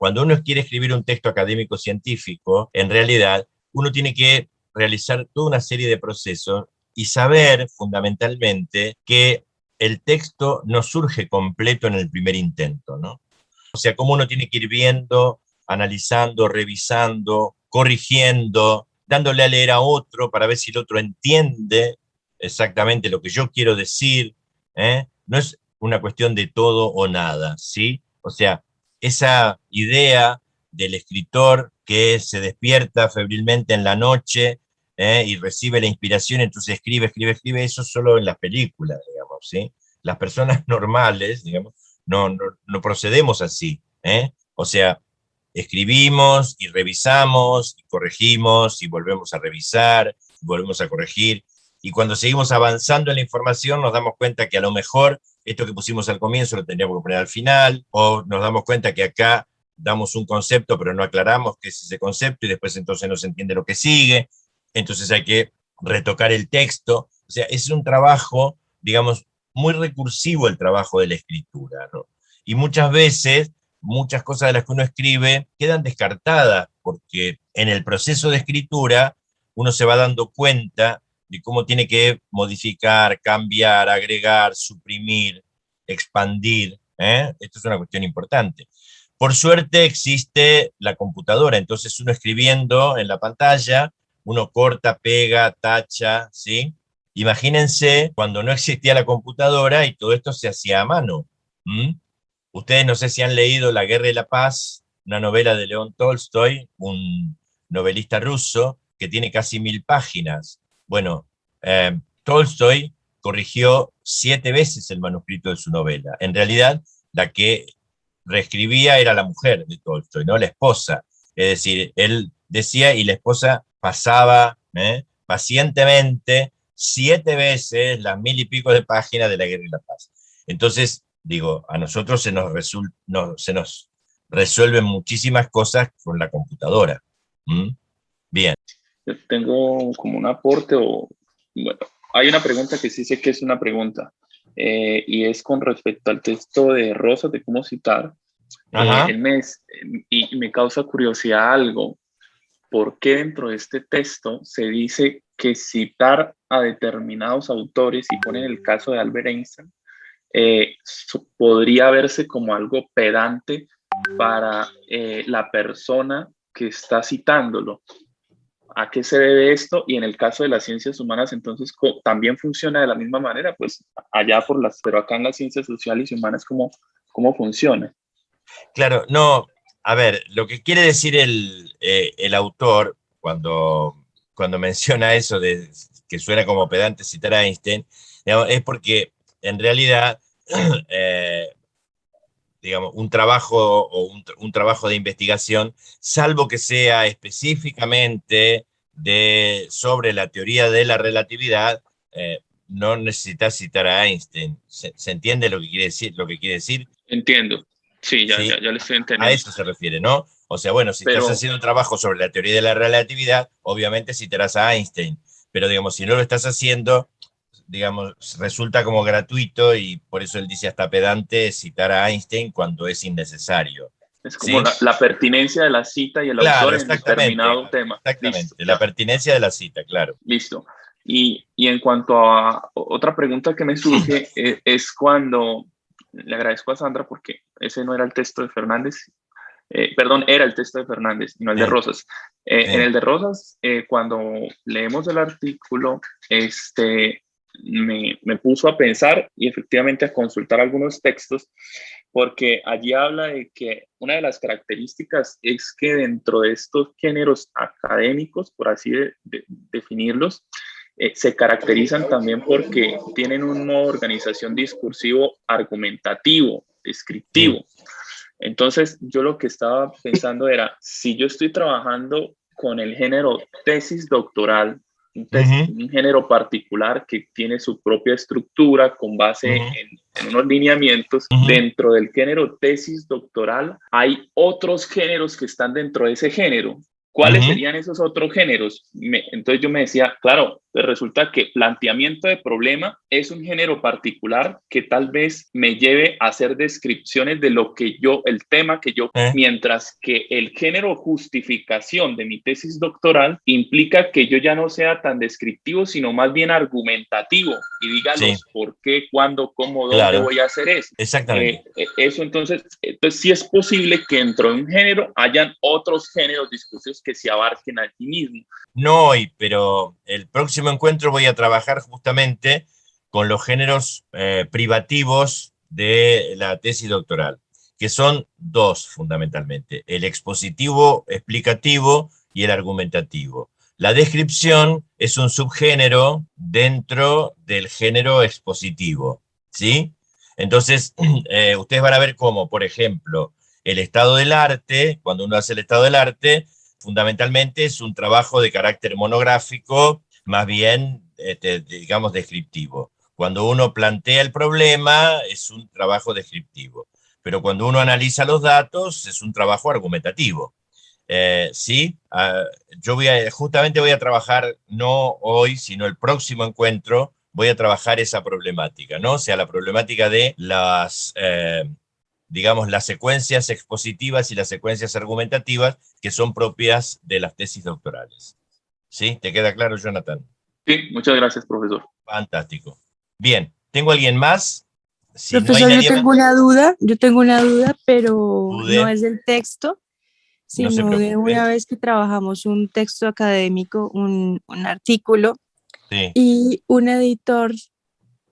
cuando uno quiere escribir un texto académico científico, en realidad uno tiene que realizar toda una serie de procesos y saber fundamentalmente que el texto no surge completo en el primer intento, ¿no? O sea, cómo uno tiene que ir viendo, analizando, revisando, corrigiendo, dándole a leer a otro para ver si el otro entiende exactamente lo que yo quiero decir, ¿eh? No es una cuestión de todo o nada, ¿sí? O sea, esa idea del escritor que se despierta febrilmente en la noche, y recibe la inspiración, entonces escribe, escribe, escribe, eso solo en las películas, digamos, ¿sí? Las personas normales, digamos, no procedemos así, ¿eh? O sea, escribimos y revisamos y corregimos y volvemos a revisar, y volvemos a corregir, y cuando seguimos avanzando en la información nos damos cuenta que a lo mejor esto que pusimos al comienzo lo tendríamos que poner al final, o nos damos cuenta que acá damos un concepto pero no aclaramos qué es ese concepto y después entonces no se entiende lo que sigue, entonces hay que retocar el texto. O sea, es un trabajo, digamos, muy recursivo el trabajo de la escritura, ¿no? Y muchas veces, muchas cosas de las que uno escribe quedan descartadas, porque en el proceso de escritura uno se va dando cuenta de cómo tiene que modificar, cambiar, agregar, suprimir, expandir, ¿eh? Esto es una cuestión importante. Por suerte existe la computadora, entonces uno escribiendo en la pantalla, uno corta, pega, tacha, ¿sí? Imagínense cuando no existía la computadora y todo esto se hacía a mano. ¿Mm? Ustedes no sé si han leído La Guerra y la Paz, una novela de León Tolstoy, un novelista ruso que tiene casi 1000 páginas. Bueno, Tolstoy corrigió 7 veces el manuscrito de su novela. En realidad, la que reescribía era la mujer de Tolstoy, ¿no? La esposa. Es decir, él decía y la esposa pasaba, pacientemente 7 veces las 1000 y pico de páginas de La Guerra y la Paz. Entonces, digo, a nosotros se nos resuelven muchísimas cosas con la computadora. ¿Mm? Bien. Yo tengo como un aporte bueno, hay una pregunta que sí sé que es una pregunta y es con respecto al texto de Rosas de cómo citar. Ajá. Él y me causa curiosidad algo. ¿Por qué dentro de este texto se dice que citar a determinados autores, y ponen el caso de Albert Einstein, podría verse como algo pedante para la persona que está citándolo? ¿A qué se debe esto? Y en el caso de las ciencias humanas, entonces, ¿también funciona de la misma manera? Pues allá pero acá en las ciencias sociales y humanas, ¿cómo funciona? Claro, no, a ver, lo que quiere decir el autor cuando menciona eso de que suena como pedante citar a Einstein, digamos, es porque en realidad, eh, digamos, un trabajo o un trabajo de investigación, salvo que sea específicamente sobre la teoría de la relatividad, no necesitas citar a Einstein. ¿Se entiende lo que quiere decir? Lo que quiere decir, Entiendo. Sí, ¿sí? ya le estoy A entendiendo. eso se refiere, ¿no? O sea, bueno, si estás Pero, haciendo un trabajo sobre la teoría de la relatividad, obviamente citarás a Einstein, pero digamos, si no lo estás haciendo, digamos, resulta como gratuito y por eso él dice hasta pedante citar a Einstein cuando es innecesario, es como ¿sí? la pertinencia de la cita y el Claro, autor en exactamente, determinado tema. Listo, exactamente, la ya, pertinencia de la cita, claro. listo. Y en cuanto a otra pregunta que me surge, es cuando, le agradezco a Sandra porque ese no era el texto de Fernández, perdón, era el texto de Fernández, no el de Sí, Rosas. En sí. el de Rosas, cuando leemos el artículo, me puso a pensar y efectivamente a consultar algunos textos, porque allí habla de que una de las características es que dentro de estos géneros académicos, por así definirlos, se caracterizan también porque tienen un modo de organización discursivo argumentativo, Sí. descriptivo. Entonces, yo lo que estaba pensando era, si yo estoy trabajando con el género tesis doctoral, Ujú, un género particular que tiene su propia estructura con base ujú, en unos lineamientos, ujú. dentro del género tesis doctoral hay otros géneros que están dentro de ese género. ¿Cuáles serían esos otros géneros? Entonces yo me decía, claro, pues resulta que planteamiento de problema es un género particular que tal vez me lleve a hacer descripciones de lo que yo, el tema que yo, mientras que el género justificación de mi tesis doctoral implica que yo ya no sea tan descriptivo, sino más bien argumentativo y diga los por qué, cuándo, cómo, dónde voy a hacer eso. Exactamente. Eso entonces sí es posible que dentro de un género hayan otros géneros discursivos que se abarquen allí mismo. No hoy, pero el próximo encuentro voy a trabajar justamente con los géneros privativos de la tesis doctoral, que son dos fundamentalmente, el expositivo explicativo y el argumentativo. La descripción es un subgénero dentro del género expositivo, ¿sí? Entonces, ustedes van a ver cómo, por ejemplo, el estado del arte, cuando uno hace el estado del arte, fundamentalmente es un trabajo de carácter monográfico, más bien, digamos, descriptivo. Cuando uno plantea el problema, es un trabajo descriptivo. Pero cuando uno analiza los datos, es un trabajo argumentativo. Sí, yo justamente voy a trabajar, no hoy, sino el próximo encuentro, voy a trabajar esa problemática, ¿no? O sea, la problemática de las, digamos, las secuencias expositivas y las secuencias argumentativas que son propias de las tesis doctorales. ¿Sí? ¿Te queda claro, Jonathan? Sí, muchas gracias, profesor. Fantástico. Bien, ¿tengo alguien más? Si Profesor, no hay nadie yo tengo una duda, pero no dude, es del texto, no se sino de preocupe. una vez que trabajamos un texto académico, un artículo, Sí. y un editor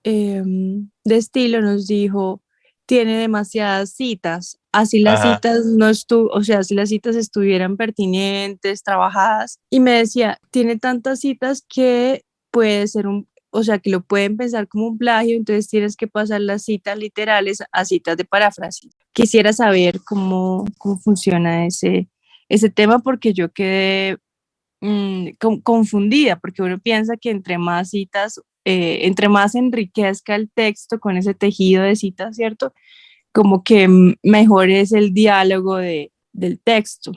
de estilo nos dijo, tiene demasiadas citas, así las Ajá. citas no o sea, si las citas estuvieran pertinentes, trabajadas, y me decía, tiene tantas citas que puede ser o sea, que lo pueden pensar como un plagio, entonces tienes que pasar las citas literales a citas de paráfrasis. Quisiera saber cómo funciona ese tema porque yo quedé confundida, porque uno piensa que entre más citas, entre más enriquezca el texto con ese tejido de citas, ¿cierto? Como que mejor es el diálogo del texto.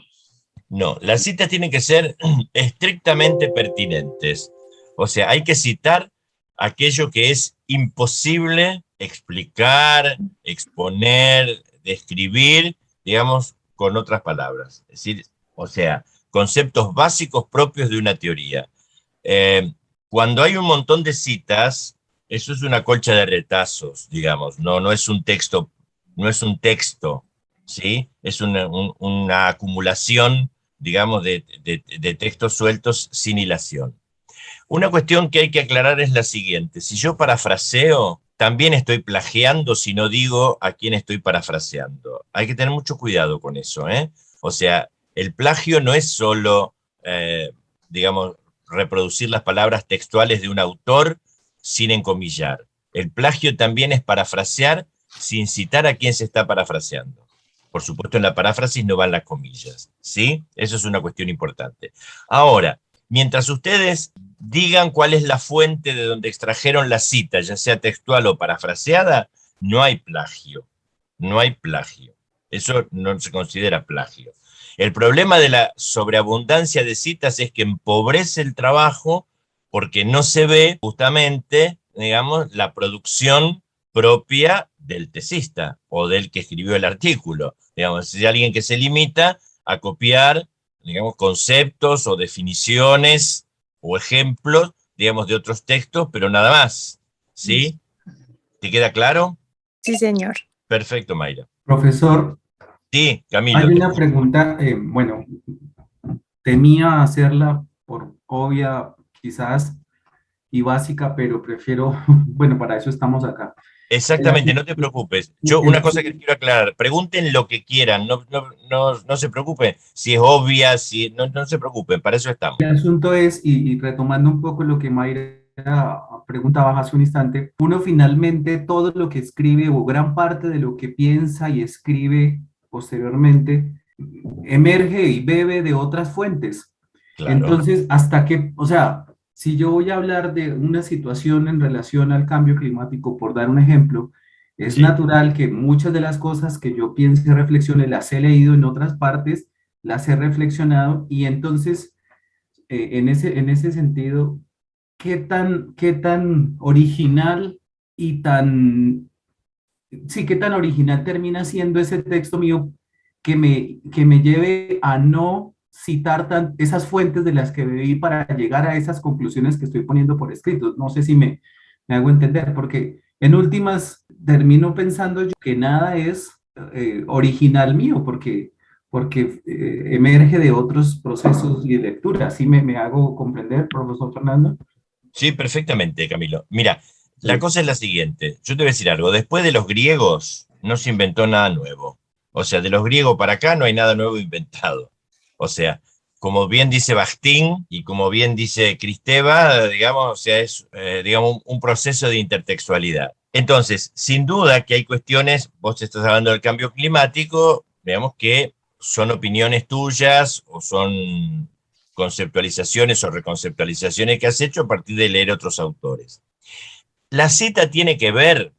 No, las citas tienen que ser estrictamente pertinentes. O sea, hay que citar aquello que es imposible explicar, exponer, describir, digamos, con otras palabras. Es decir, o sea, conceptos básicos propios de una teoría. Cuando hay un montón de citas, eso es una colcha de retazos, digamos, no es un texto, no es un texto, ¿sí? Es una acumulación, digamos, de textos sueltos sin hilación. Una cuestión que hay que aclarar es la siguiente. Si yo parafraseo, también estoy plagiando si no digo a quién estoy parafraseando. Hay que tener mucho cuidado con eso, ¿eh? O sea, el plagio no es solo, digamos, reproducir las palabras textuales de un autor sin encomillar. El plagio también es parafrasear sin citar a quién se está parafraseando. Por supuesto, en la paráfrasis no van las comillas, ¿sí? Eso es una cuestión importante. Ahora, mientras ustedes digan cuál es la fuente de donde extrajeron la cita, ya sea textual o parafraseada, no hay plagio. No hay plagio. Eso no se considera plagio. El problema de la sobreabundancia de citas es que empobrece el trabajo porque no se ve justamente, digamos, la producción propia del tesista o del que escribió el artículo. Digamos, si hay alguien que se limita a copiar, digamos, conceptos o definiciones o ejemplos, digamos, de otros textos, pero nada más. ¿Sí? ¿Te queda claro? Sí, señor. Perfecto, Mayra. Profesor, Sí, Camilo, hay te una escucho. pregunta, bueno, temía hacerla por obvia, quizás, y básica, pero prefiero, bueno, para eso estamos acá. El Exactamente, no asunto, te preocupes. Yo una cosa que quiero aclarar, pregunten lo que quieran, no se preocupen si es obvia, si no se preocupen, para eso estamos. el asunto es, y retomando un poco lo que Mayra preguntaba hace un instante, uno finalmente todo lo que escribe o gran parte de lo que piensa y escribe posteriormente emerge y bebe de otras fuentes. Claro, Entonces, hasta que, o sea, si yo voy a hablar de una situación en relación al cambio climático, por dar un ejemplo, es sí, natural que muchas de las cosas que yo piense y reflexione las he leído en otras partes las he reflexionado y entonces, en ese sentido, qué tan original y tan, sí, qué tan original termina siendo ese texto mío que me lleve a no citar esas fuentes de las que bebí para llegar a esas conclusiones que estoy poniendo por escrito? No sé si me hago entender, porque en últimas termino pensando yo que nada es original mío, porque emerge de otros procesos y de lectura. ¿Sí me hago comprender, profesor Fernando? Sí, perfectamente, Camilo. Mira, la Sí. cosa es la siguiente. Yo te voy a decir algo. Después de los griegos no se inventó nada nuevo. O sea, de los griegos para acá no hay nada nuevo inventado. O sea, como bien dice Bakhtin y como bien dice Kristeva, digamos, o sea, es digamos, un proceso de intertextualidad. Entonces, sin duda que hay cuestiones, vos estás hablando del cambio climático, digamos que son opiniones tuyas o son conceptualizaciones o reconceptualizaciones que has hecho a partir de leer otros autores. La cita tiene que ver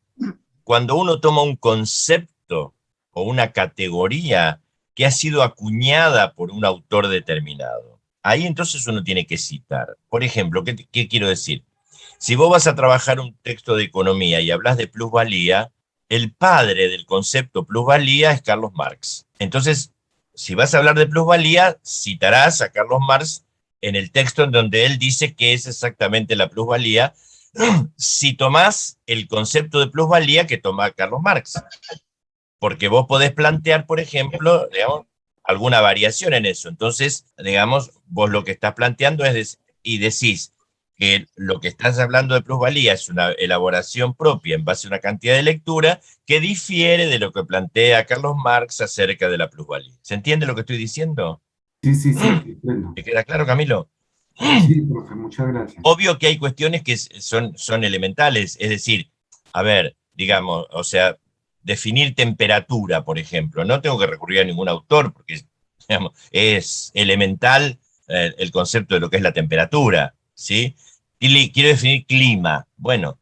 cuando uno toma un concepto o una categoría que ha sido acuñada por un autor determinado. Ahí entonces uno tiene que citar. Por ejemplo, ¿qué quiero decir? Si vos vas a trabajar un texto de economía y hablas de plusvalía, el padre del concepto plusvalía es Carlos Marx. Entonces, si vas a hablar de plusvalía, citarás a Carlos Marx en el texto en donde él dice qué es exactamente la plusvalía, si tomás el concepto de plusvalía que toma Carlos Marx. Porque vos podés plantear, por ejemplo, digamos, alguna variación en eso. Entonces, digamos, vos lo que estás planteando es, y decís que lo que estás hablando de plusvalía es una elaboración propia en base a una cantidad de lectura que difiere de lo que plantea Carlos Marx acerca de la plusvalía. ¿Se entiende lo que estoy diciendo? Sí, sí, sí, entiendo. ¿Te queda claro, Camilo? Sí, profe, muchas gracias. Obvio que hay cuestiones que son elementales, es decir, a ver, digamos, o sea, definir temperatura, por ejemplo, no tengo que recurrir a ningún autor porque digamos, es elemental el concepto de lo que es la temperatura, ¿sí? Y quiero definir clima, bueno,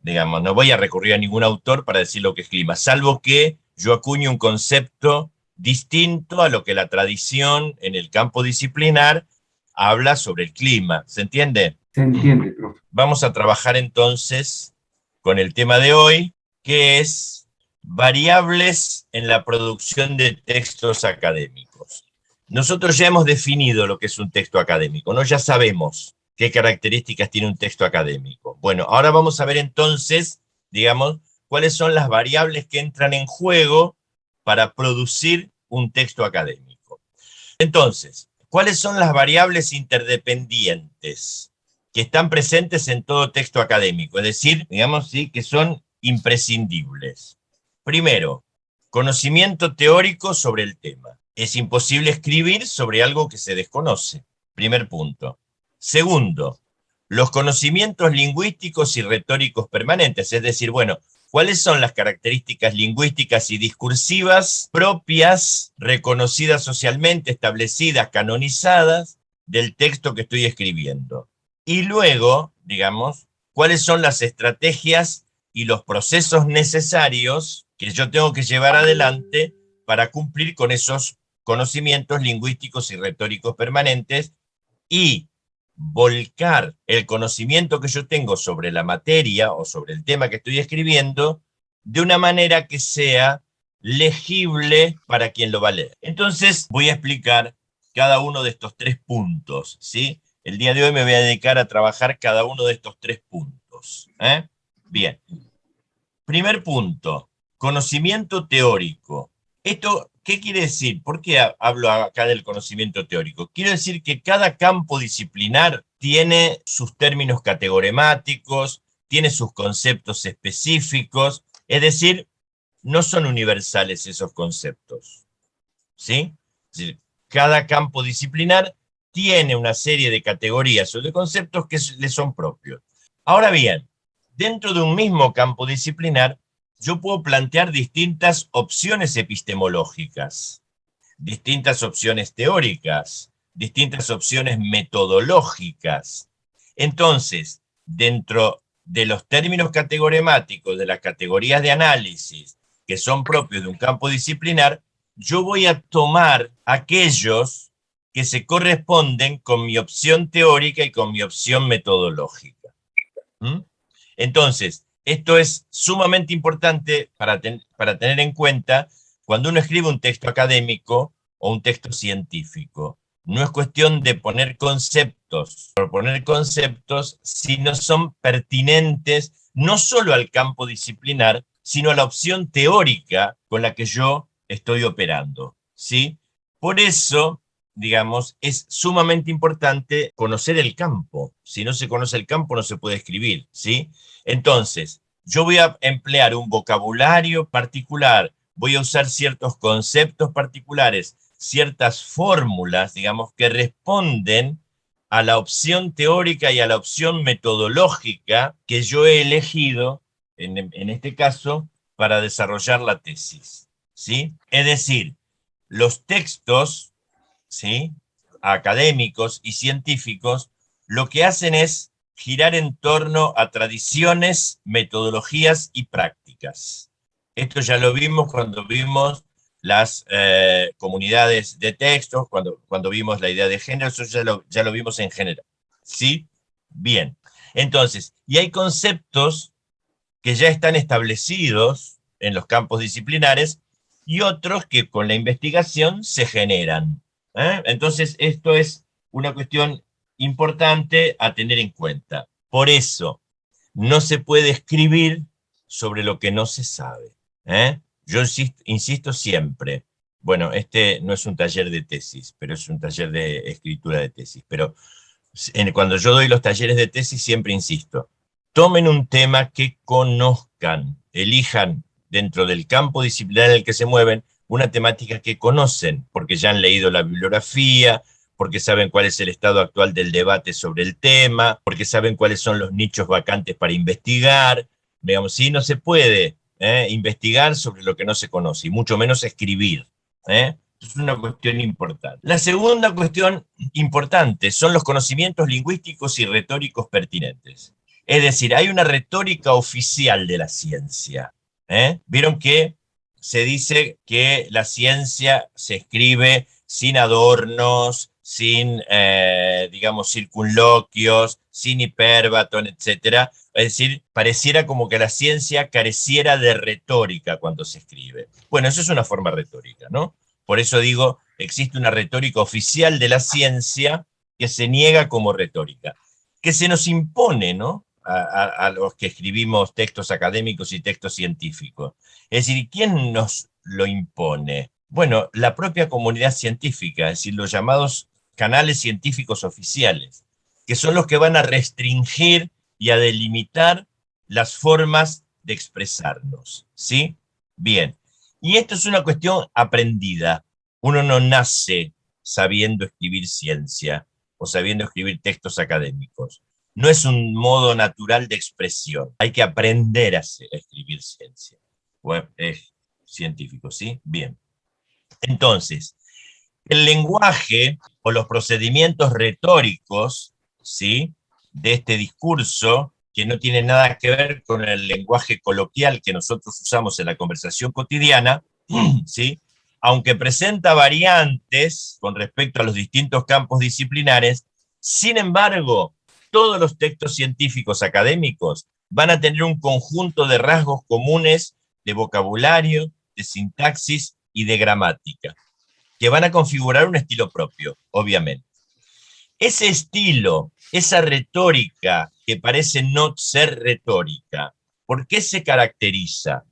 digamos, no voy a recurrir a ningún autor para decir lo que es clima, salvo que yo acuñe un concepto distinto a lo que la tradición en el campo disciplinar habla sobre el clima, ¿se entiende? Se entiende, profe. Vamos a trabajar entonces con el tema de hoy, que es variables en la producción de textos académicos. Nosotros ya hemos definido lo que es un texto académico, ¿no? Ya sabemos qué características tiene un texto académico. Bueno, ahora vamos a ver entonces, digamos, cuáles son las variables que entran en juego para producir un texto académico. Entonces, ¿cuáles son las variables interdependientes que están presentes en todo texto académico? Es decir, digamos, sí, que son imprescindibles. Primero, conocimiento teórico sobre el tema. Es imposible escribir sobre algo que se desconoce. Primer punto. Segundo, los conocimientos lingüísticos y retóricos permanentes, es decir, bueno, ¿cuáles son las características lingüísticas y discursivas propias, reconocidas socialmente, establecidas, canonizadas del texto que estoy escribiendo? Y luego, digamos, ¿cuáles son las estrategias y los procesos necesarios que yo tengo que llevar adelante para cumplir con esos conocimientos lingüísticos y retóricos permanentes y volcar el conocimiento que yo tengo sobre la materia o sobre el tema que estoy escribiendo de una manera que sea legible para quien lo va a leer? Entonces voy a explicar cada uno de estos tres puntos, ¿sí? El día de hoy me voy a dedicar a trabajar cada uno de estos tres puntos. Bien. Primer punto, conocimiento teórico. ¿Esto qué quiere decir? ¿Por qué hablo acá del conocimiento teórico? Quiero decir que cada campo disciplinar tiene sus términos categoremáticos, tiene sus conceptos específicos, es decir, no son universales esos conceptos, ¿sí? Es decir, cada campo disciplinar tiene una serie de categorías o de conceptos que le son propios. Ahora bien, dentro de un mismo campo disciplinar, yo puedo plantear distintas opciones epistemológicas, distintas opciones teóricas, distintas opciones metodológicas. Entonces, dentro de los términos categoremáticos, de las categorías de análisis que son propios de un campo disciplinar, yo voy a tomar aquellos que se corresponden con mi opción teórica y con mi opción metodológica. ¿Mm? Entonces, esto es sumamente importante para tener en cuenta cuando uno escribe un texto académico o un texto científico. No es cuestión de poner conceptos por poner conceptos, sino son pertinentes no solo al campo disciplinar, sino a la opción teórica con la que yo estoy operando, ¿sí? Por eso, digamos, es sumamente importante conocer el campo. Si no se conoce el campo, no se puede escribir, ¿sí? Entonces, yo voy a emplear un vocabulario particular, voy a usar ciertos conceptos particulares, ciertas fórmulas, digamos, que responden a la opción teórica y a la opción metodológica que yo he elegido, en este caso, para desarrollar la tesis, ¿sí? Es decir, los textos, ¿sí?, académicos y científicos, lo que hacen es girar en torno a tradiciones, metodologías y prácticas. Esto ya lo vimos cuando vimos las comunidades de textos, cuando vimos la idea de género, eso ya lo vimos en general. ¿Sí? Bien. Entonces, y hay conceptos que ya están establecidos en los campos disciplinares y otros que con la investigación se generan. Entonces, esto es una cuestión importante a tener en cuenta. Por eso, no se puede escribir sobre lo que no se sabe. Yo insisto siempre, bueno, este no es un taller de tesis, pero es un taller de escritura de tesis, pero cuando yo doy los talleres de tesis siempre insisto, tomen un tema que conozcan, elijan dentro del campo disciplinar en el que se mueven una temática que conocen, porque ya han leído la bibliografía, porque saben cuál es el estado actual del debate sobre el tema, porque saben cuáles son los nichos vacantes para investigar. Digamos, sí, no se puede investigar sobre lo que no se conoce, y mucho menos escribir. Es una cuestión importante. La segunda cuestión importante son los conocimientos lingüísticos y retóricos pertinentes. Es decir, hay una retórica oficial de la ciencia. Vieron que se dice que la ciencia se escribe sin adornos, sin, digamos, circunloquios, sin hipérbaton, etc. Es decir, pareciera como que la ciencia careciera de retórica cuando se escribe. Bueno, eso es una forma retórica, ¿no? Por eso digo, existe una retórica oficial de la ciencia que se niega como retórica, que se nos impone, ¿no?, a los que escribimos textos académicos y textos científicos. Es decir, ¿quién nos lo impone? Bueno, la propia comunidad científica, es decir, los llamados canales científicos oficiales, que son los que van a restringir y a delimitar las formas de expresarnos, ¿sí? Bien, y esto es una cuestión aprendida. Uno no nace sabiendo escribir ciencia o sabiendo escribir textos académicos. No es un modo natural de expresión. Hay que aprender a escribir ciencia. Bueno, científico, ¿sí? Bien. Entonces, el lenguaje o los procedimientos retóricos, ¿sí?, de este discurso, que no tiene nada que ver con el lenguaje coloquial que nosotros usamos en la conversación cotidiana, ¿sí?, aunque presenta variantes con respecto a los distintos campos disciplinares, sin embargo, todos los textos científicos académicos van a tener un conjunto de rasgos comunes de vocabulario, de sintaxis y de gramática, que van a configurar un estilo propio, obviamente. Ese estilo, esa retórica que parece no ser retórica, ¿por qué se caracteriza?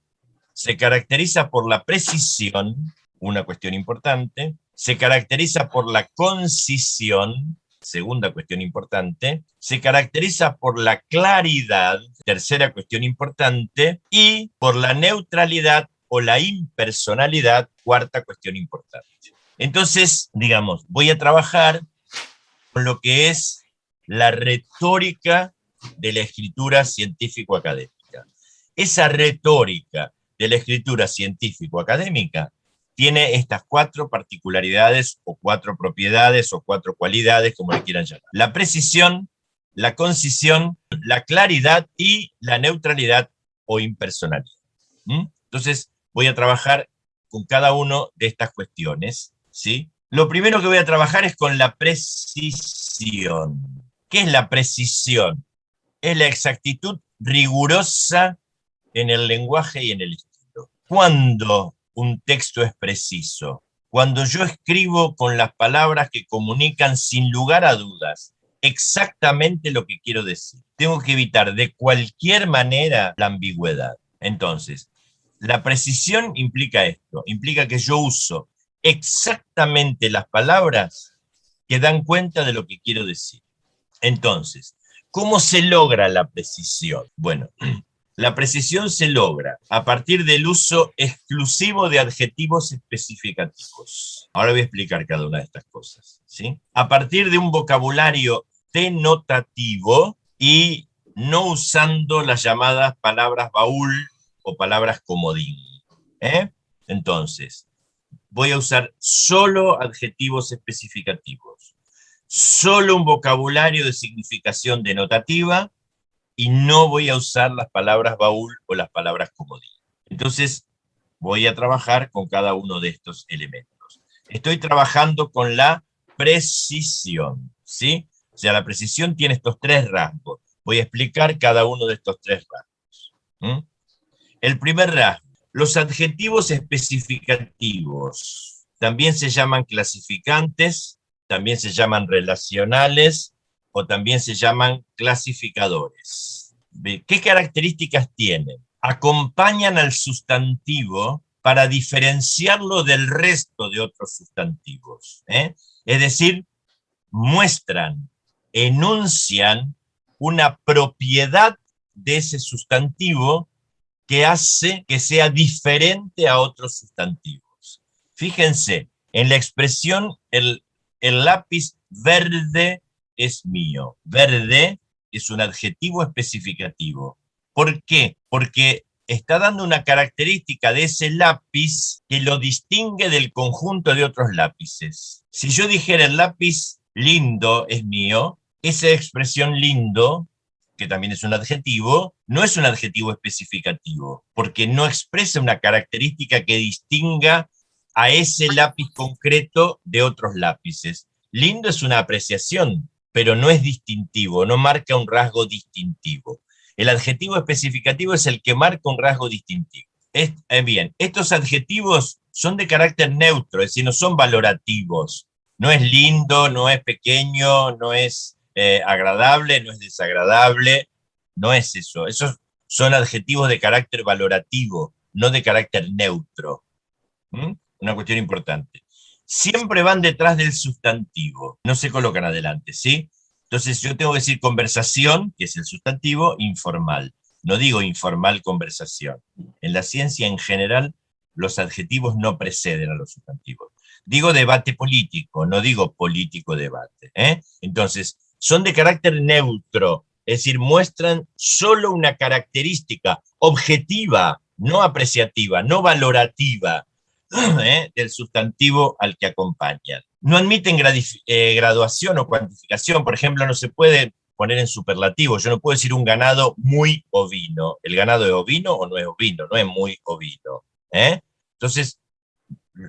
Se caracteriza por la precisión, una cuestión importante, se caracteriza por la concisión, segunda cuestión importante, se caracteriza por la claridad, tercera cuestión importante, y por la neutralidad o la impersonalidad, cuarta cuestión importante. Entonces, digamos, voy a trabajar con lo que es la retórica de la escritura científico-académica. Esa retórica de la escritura científico-académica tiene estas cuatro particularidades o cuatro propiedades o cuatro cualidades, como le quieran llamar. La precisión, la concisión, la claridad y la neutralidad o impersonalidad. Entonces voy a trabajar con cada una de estas cuestiones, ¿sí? Lo primero que voy a trabajar es con la precisión. ¿Qué es la precisión? Es la exactitud rigurosa en el lenguaje y en el estilo. ¿Cuándo un texto es preciso? Cuando yo escribo con las palabras que comunican sin lugar a dudas exactamente lo que quiero decir. Tengo que evitar de cualquier manera la ambigüedad. Entonces, la precisión implica esto, implica que yo uso exactamente las palabras que dan cuenta de lo que quiero decir. Entonces, ¿cómo se logra la precisión? Bueno, la precisión se logra a partir del uso exclusivo de adjetivos especificativos. Ahora voy a explicar cada una de estas cosas, ¿sí? A partir de un vocabulario denotativo y no usando las llamadas palabras baúl o palabras comodín. Entonces, voy a usar solo adjetivos especificativos, solo un vocabulario de significación denotativa y no voy a usar las palabras baúl o las palabras comodín. Entonces, voy a trabajar con cada uno de estos elementos. Estoy trabajando con la precisión, ¿sí? O sea, la precisión tiene estos tres rasgos. Voy a explicar cada uno de estos tres rasgos. El primer rasgo, los adjetivos especificativos también se llaman clasificantes, también se llaman relacionales o también se llaman clasificadores. ¿Qué características tienen? Acompañan al sustantivo para diferenciarlo del resto de otros sustantivos. Es decir, muestran, enuncian una propiedad de ese sustantivo que hace que sea diferente a otros sustantivos. Fíjense, en la expresión el lápiz verde es mío. Verde es un adjetivo especificativo. ¿Por qué? Porque está dando una característica de ese lápiz que lo distingue del conjunto de otros lápices. Si yo dijera el lápiz lindo es mío, esa expresión lindo, que también es un adjetivo, no es un adjetivo especificativo, porque no expresa una característica que distinga a ese lápiz concreto de otros lápices. Lindo es una apreciación, pero no es distintivo, no marca un rasgo distintivo. El adjetivo especificativo es el que marca un rasgo distintivo. Bien, estos adjetivos son de carácter neutro, es decir, no son valorativos. No es lindo, no es pequeño, no es agradable, no es desagradable, no es eso. Esos son adjetivos de carácter valorativo, no de carácter neutro. Una cuestión importante. Siempre van detrás del sustantivo, no se colocan adelante, ¿sí? Entonces yo tengo que decir conversación, que es el sustantivo, informal. No digo informal conversación. En la ciencia en general, los adjetivos no preceden a los sustantivos. Digo debate político, no digo político debate. Entonces, son de carácter neutro, es decir, muestran solo una característica objetiva, no apreciativa, no valorativa, del sustantivo al que acompañan. No admiten graduación o cuantificación, por ejemplo, no se puede poner en superlativo, yo no puedo decir un ganado muy ovino. ¿El ganado es ovino o no es ovino? No es muy ovino. Entonces,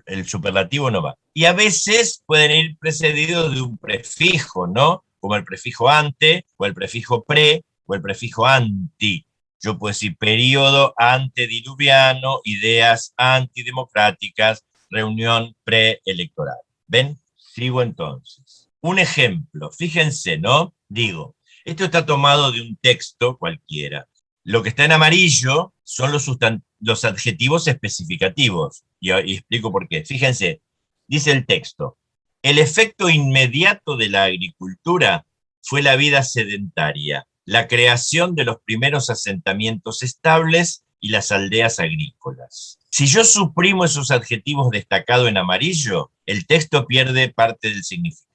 el superlativo no va. Y a veces pueden ir precedidos de un prefijo, ¿no? Como el prefijo ante, o el prefijo pre, o el prefijo anti. Yo puedo decir periodo antediluviano, ideas antidemocráticas, reunión preelectoral. ¿Ven? Sigo entonces. Un ejemplo, fíjense, ¿no? Digo, esto está tomado de un texto cualquiera. Lo que está en amarillo son los adjetivos especificativos. Y explico por qué. Fíjense, dice el texto, el efecto inmediato de la agricultura fue la vida sedentaria, la creación de los primeros asentamientos estables y las aldeas agrícolas. Si yo suprimo esos adjetivos destacados en amarillo, el texto pierde parte del significado.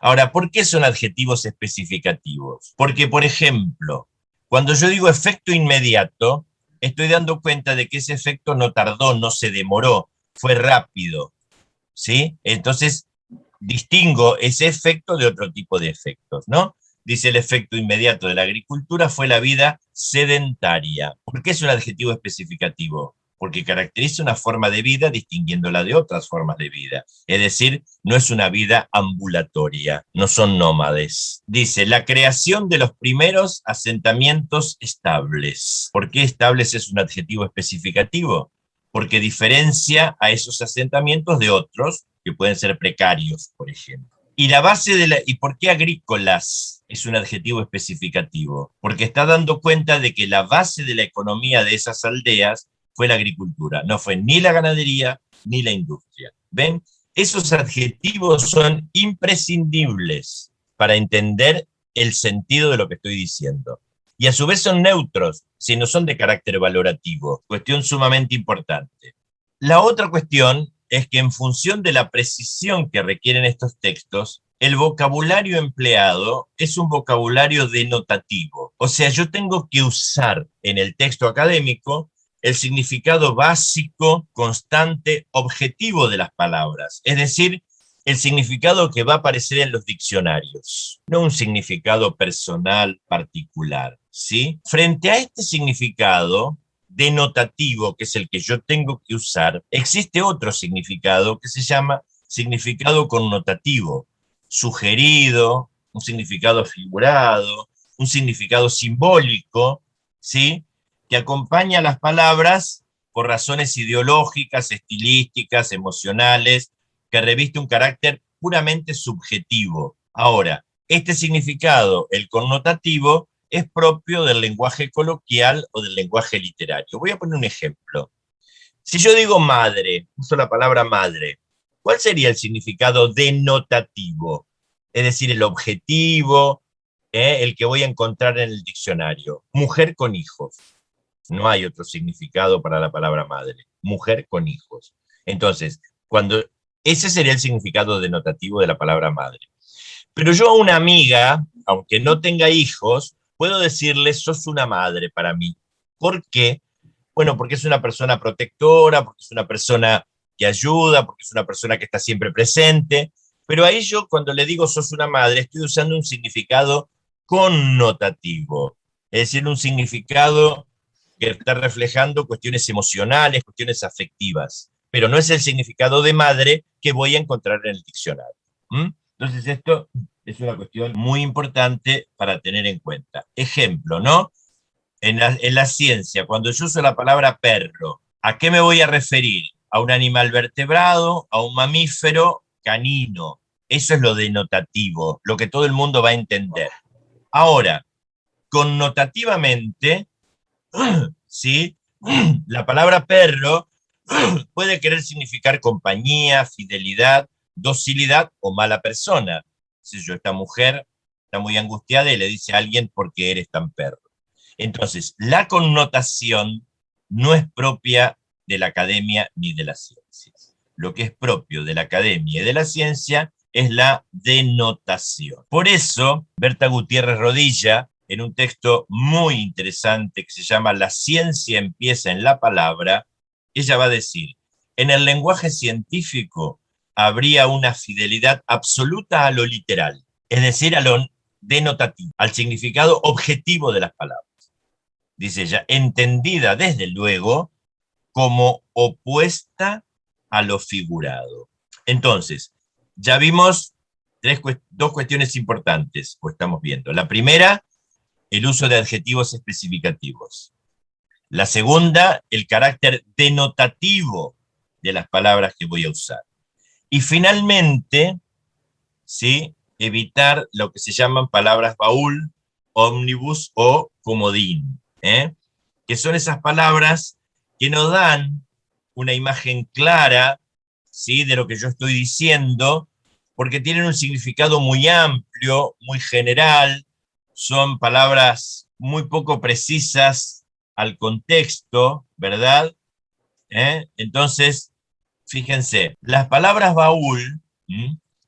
Ahora, ¿por qué son adjetivos especificativos? Porque, por ejemplo, cuando yo digo efecto inmediato, estoy dando cuenta de que ese efecto no tardó, no se demoró, fue rápido, ¿sí? Entonces, distingo ese efecto de otro tipo de efectos, ¿no? Dice el efecto inmediato de la agricultura fue la vida sedentaria. ¿Por qué es un adjetivo especificativo? porque caracteriza una forma de vida distinguiéndola de otras formas de vida. Es decir, no es una vida ambulatoria, no son nómades. Dice, la creación de los primeros asentamientos estables. ¿Por qué estables es un adjetivo especificativo? Porque diferencia a esos asentamientos de otros que pueden ser precarios, por ejemplo. ¿Y por qué agrícolas es un adjetivo especificativo? Porque está dando cuenta de que la base de la economía de esas aldeas fue la agricultura, no fue ni la ganadería ni la industria. ¿Ven? Esos adjetivos son imprescindibles para entender el sentido de lo que estoy diciendo. Y a su vez son neutros, si no son de carácter valorativo, cuestión sumamente importante. La otra cuestión es que en función de la precisión que requieren estos textos, el vocabulario empleado es un vocabulario denotativo. O sea, yo tengo que usar en el texto académico el significado básico, constante, objetivo de las palabras, es decir, el significado que va a aparecer en los diccionarios, no un significado personal particular, ¿sí? Frente a este significado denotativo, que es el que yo tengo que usar, existe otro significado que se llama significado connotativo, sugerido, un significado figurado, un significado simbólico, ¿sí? Que acompaña las palabras por razones ideológicas, estilísticas, emocionales, que reviste un carácter puramente subjetivo. Ahora, este significado, el connotativo, es propio del lenguaje coloquial o del lenguaje literario. Voy a poner un ejemplo. Si yo digo madre, uso la palabra madre, ¿cuál sería el significado denotativo? Es decir, el objetivo, el que voy a encontrar en el diccionario. Mujer con hijos. No hay otro significado para la palabra madre. Mujer con hijos. Entonces, ese sería el significado denotativo de la palabra madre. Pero yo a una amiga, aunque no tenga hijos, puedo decirle, sos una madre para mí. ¿Por qué? Bueno, porque es una persona protectora, porque es una persona que ayuda, porque es una persona que está siempre presente. Pero ahí yo, cuando le digo sos una madre, estoy usando un significado connotativo. Es decir, un significado que está reflejando cuestiones emocionales, cuestiones afectivas, pero no es el significado de madre que voy a encontrar en el diccionario. Entonces esto es una cuestión muy importante para tener en cuenta. Ejemplo, ¿no? En la ciencia, cuando yo uso la palabra perro, ¿a qué me voy a referir? ¿A un animal vertebrado? ¿A un mamífero canino? Eso es lo denotativo, lo que todo el mundo va a entender. Ahora, connotativamente, ¿sí? La palabra perro puede querer significar compañía, fidelidad, docilidad o mala persona. Si yo, esta mujer está muy angustiada y le dice a alguien ¿por qué eres tan perro? Entonces, la connotación no es propia de la academia ni de las ciencias. Lo que es propio de la academia y de la ciencia es la denotación. Por eso, Berta Gutiérrez Rodilla, en un texto muy interesante que se llama La ciencia empieza en la palabra, ella va a decir, en el lenguaje científico habría una fidelidad absoluta a lo literal, es decir, a lo denotativo, al significado objetivo de las palabras. Dice ella, entendida desde luego como opuesta a lo figurado. Entonces, ya vimos dos cuestiones importantes, o estamos viendo. La primera, el uso de adjetivos especificativos. La segunda, el carácter denotativo de las palabras que voy a usar. Y finalmente, ¿sí?, evitar lo que se llaman palabras baúl, ómnibus o comodín, que son esas palabras que nos dan una imagen clara, ¿sí?, de lo que yo estoy diciendo, porque tienen un significado muy amplio, muy general, son palabras muy poco precisas al contexto, ¿verdad? Entonces, fíjense, las palabras baúl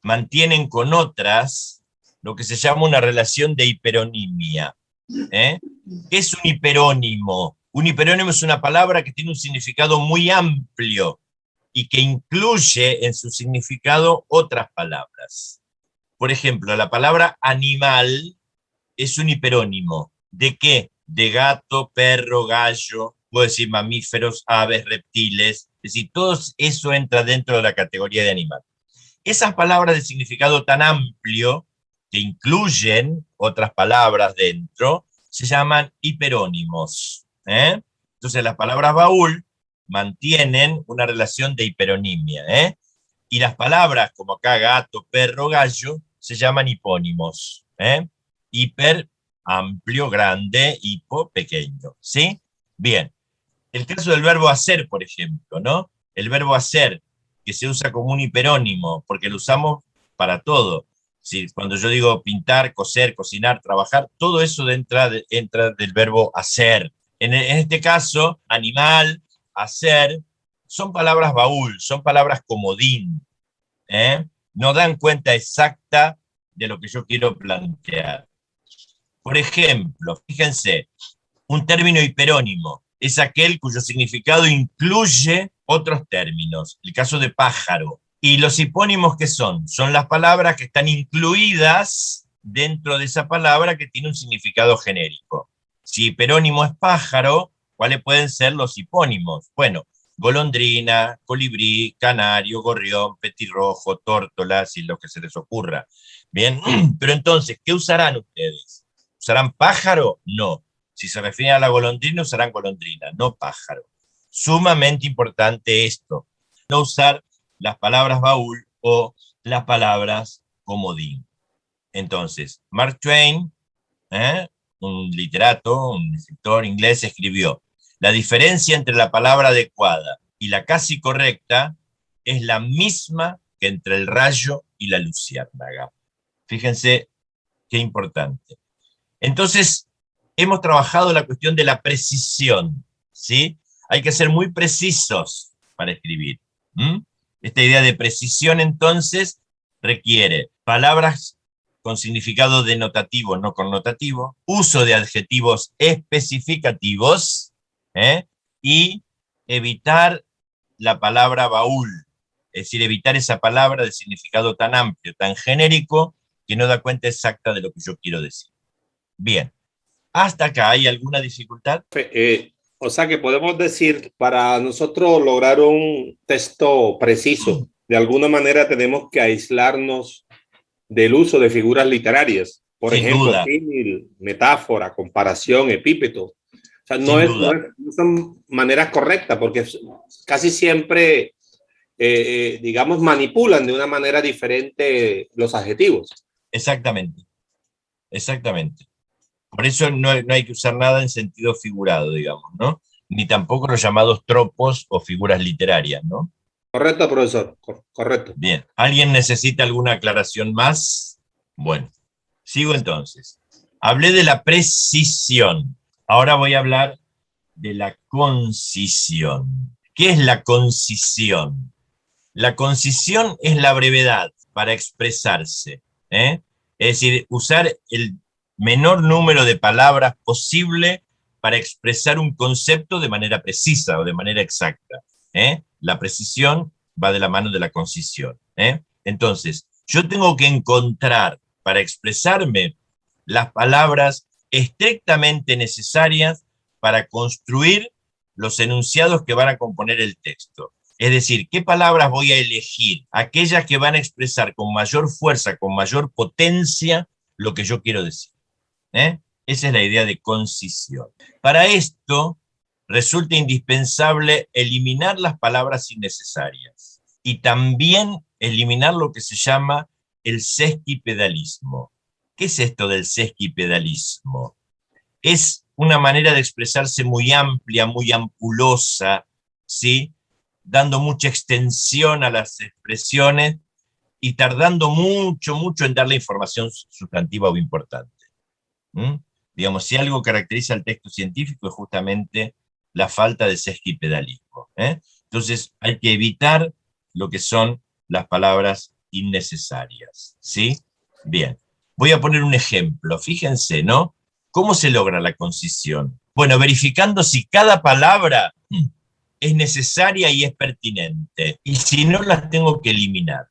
mantienen con otras lo que se llama una relación de hiperonimia. ¿Qué es un hiperónimo? Un hiperónimo es una palabra que tiene un significado muy amplio y que incluye en su significado otras palabras. Por ejemplo, la palabra animal es un hiperónimo. ¿De qué? De gato, perro, gallo, puedo decir mamíferos, aves, reptiles, es decir, todo eso entra dentro de la categoría de animal. Esas palabras de significado tan amplio, que incluyen otras palabras dentro, se llaman hiperónimos. Entonces las palabras baúl mantienen una relación de hiperonimia. Y las palabras como acá gato, perro, gallo, se llaman hipónimos. Hiper, amplio, grande, hipo, pequeño. ¿Sí? Bien. El caso del verbo hacer, por ejemplo, ¿no? El verbo hacer, que se usa como un hiperónimo, porque lo usamos para todo. ¿Sí? Cuando yo digo pintar, coser, cocinar, trabajar, todo eso entra del verbo hacer. En este caso, animal, hacer, son palabras baúl, son palabras comodín. No dan cuenta exacta de lo que yo quiero plantear. Por ejemplo, fíjense, un término hiperónimo es aquel cuyo significado incluye otros términos, el caso de pájaro. ¿Y los hipónimos qué son? Son las palabras que están incluidas dentro de esa palabra que tiene un significado genérico. Si hiperónimo es pájaro, ¿cuáles pueden ser los hipónimos? Bueno, golondrina, colibrí, canario, gorrión, petirrojo, tórtola, si lo que se les ocurra. Bien, pero entonces, ¿qué usarán ustedes? ¿Usarán pájaro? No. Si se refieren a la golondrina, usarán golondrina, no pájaro. Sumamente importante esto, no usar las palabras baúl o las palabras comodín. Entonces, Mark Twain, un literato, un escritor inglés, escribió: la diferencia entre la palabra adecuada y la casi correcta es la misma que entre el rayo y la luciérnaga. Fíjense qué importante. Entonces, hemos trabajado la cuestión de la precisión, ¿sí? Hay que ser muy precisos para escribir. Esta idea de precisión, entonces, requiere palabras con significado denotativo, no connotativo, uso de adjetivos especificativos, y evitar la palabra baúl, es decir, evitar esa palabra de significado tan amplio, tan genérico, que no da cuenta exacta de lo que yo quiero decir. Bien, ¿hasta acá hay alguna dificultad? O sea que podemos decir, para nosotros lograr un texto preciso, de alguna manera tenemos que aislarnos del uso de figuras literarias. Por Sin ejemplo, duda. símil, metáfora, comparación, epípeto. O sea, no son maneras correctas, porque casi siempre, digamos, manipulan de una manera diferente los adjetivos. Exactamente, exactamente. Por eso no hay que usar nada en sentido figurado, digamos, ¿no? Ni tampoco los llamados tropos o figuras literarias, ¿no? Correcto, profesor, correcto. Bien, ¿alguien necesita alguna aclaración más? Bueno, sigo entonces. Hablé de la precisión, ahora voy a hablar de la concisión. ¿Qué es la concisión? La concisión es la brevedad para expresarse, Es decir, usar el menor número de palabras posible para expresar un concepto de manera precisa o de manera exacta. La precisión va de la mano de la concisión. Entonces, yo tengo que encontrar para expresarme las palabras estrictamente necesarias para construir los enunciados que van a componer el texto. Es decir, ¿qué palabras voy a elegir? Aquellas que van a expresar con mayor fuerza, con mayor potencia, lo que yo quiero decir. Esa es la idea de concisión. Para esto, resulta indispensable eliminar las palabras innecesarias y también eliminar lo que se llama el sesquipedalismo. ¿Qué es esto del sesquipedalismo? Es una manera de expresarse muy amplia, muy ampulosa, ¿sí? Dando mucha extensión a las expresiones y tardando mucho en dar la información sustantiva o importante. Digamos, si algo caracteriza al texto científico es justamente la falta de sesquipedalismo. Entonces hay que evitar lo que son las palabras innecesarias, ¿sí? Bien, voy a poner un ejemplo, fíjense, ¿no? ¿Cómo se logra la concisión? Bueno, verificando si cada palabra es necesaria y es pertinente, y si no, las tengo que eliminar.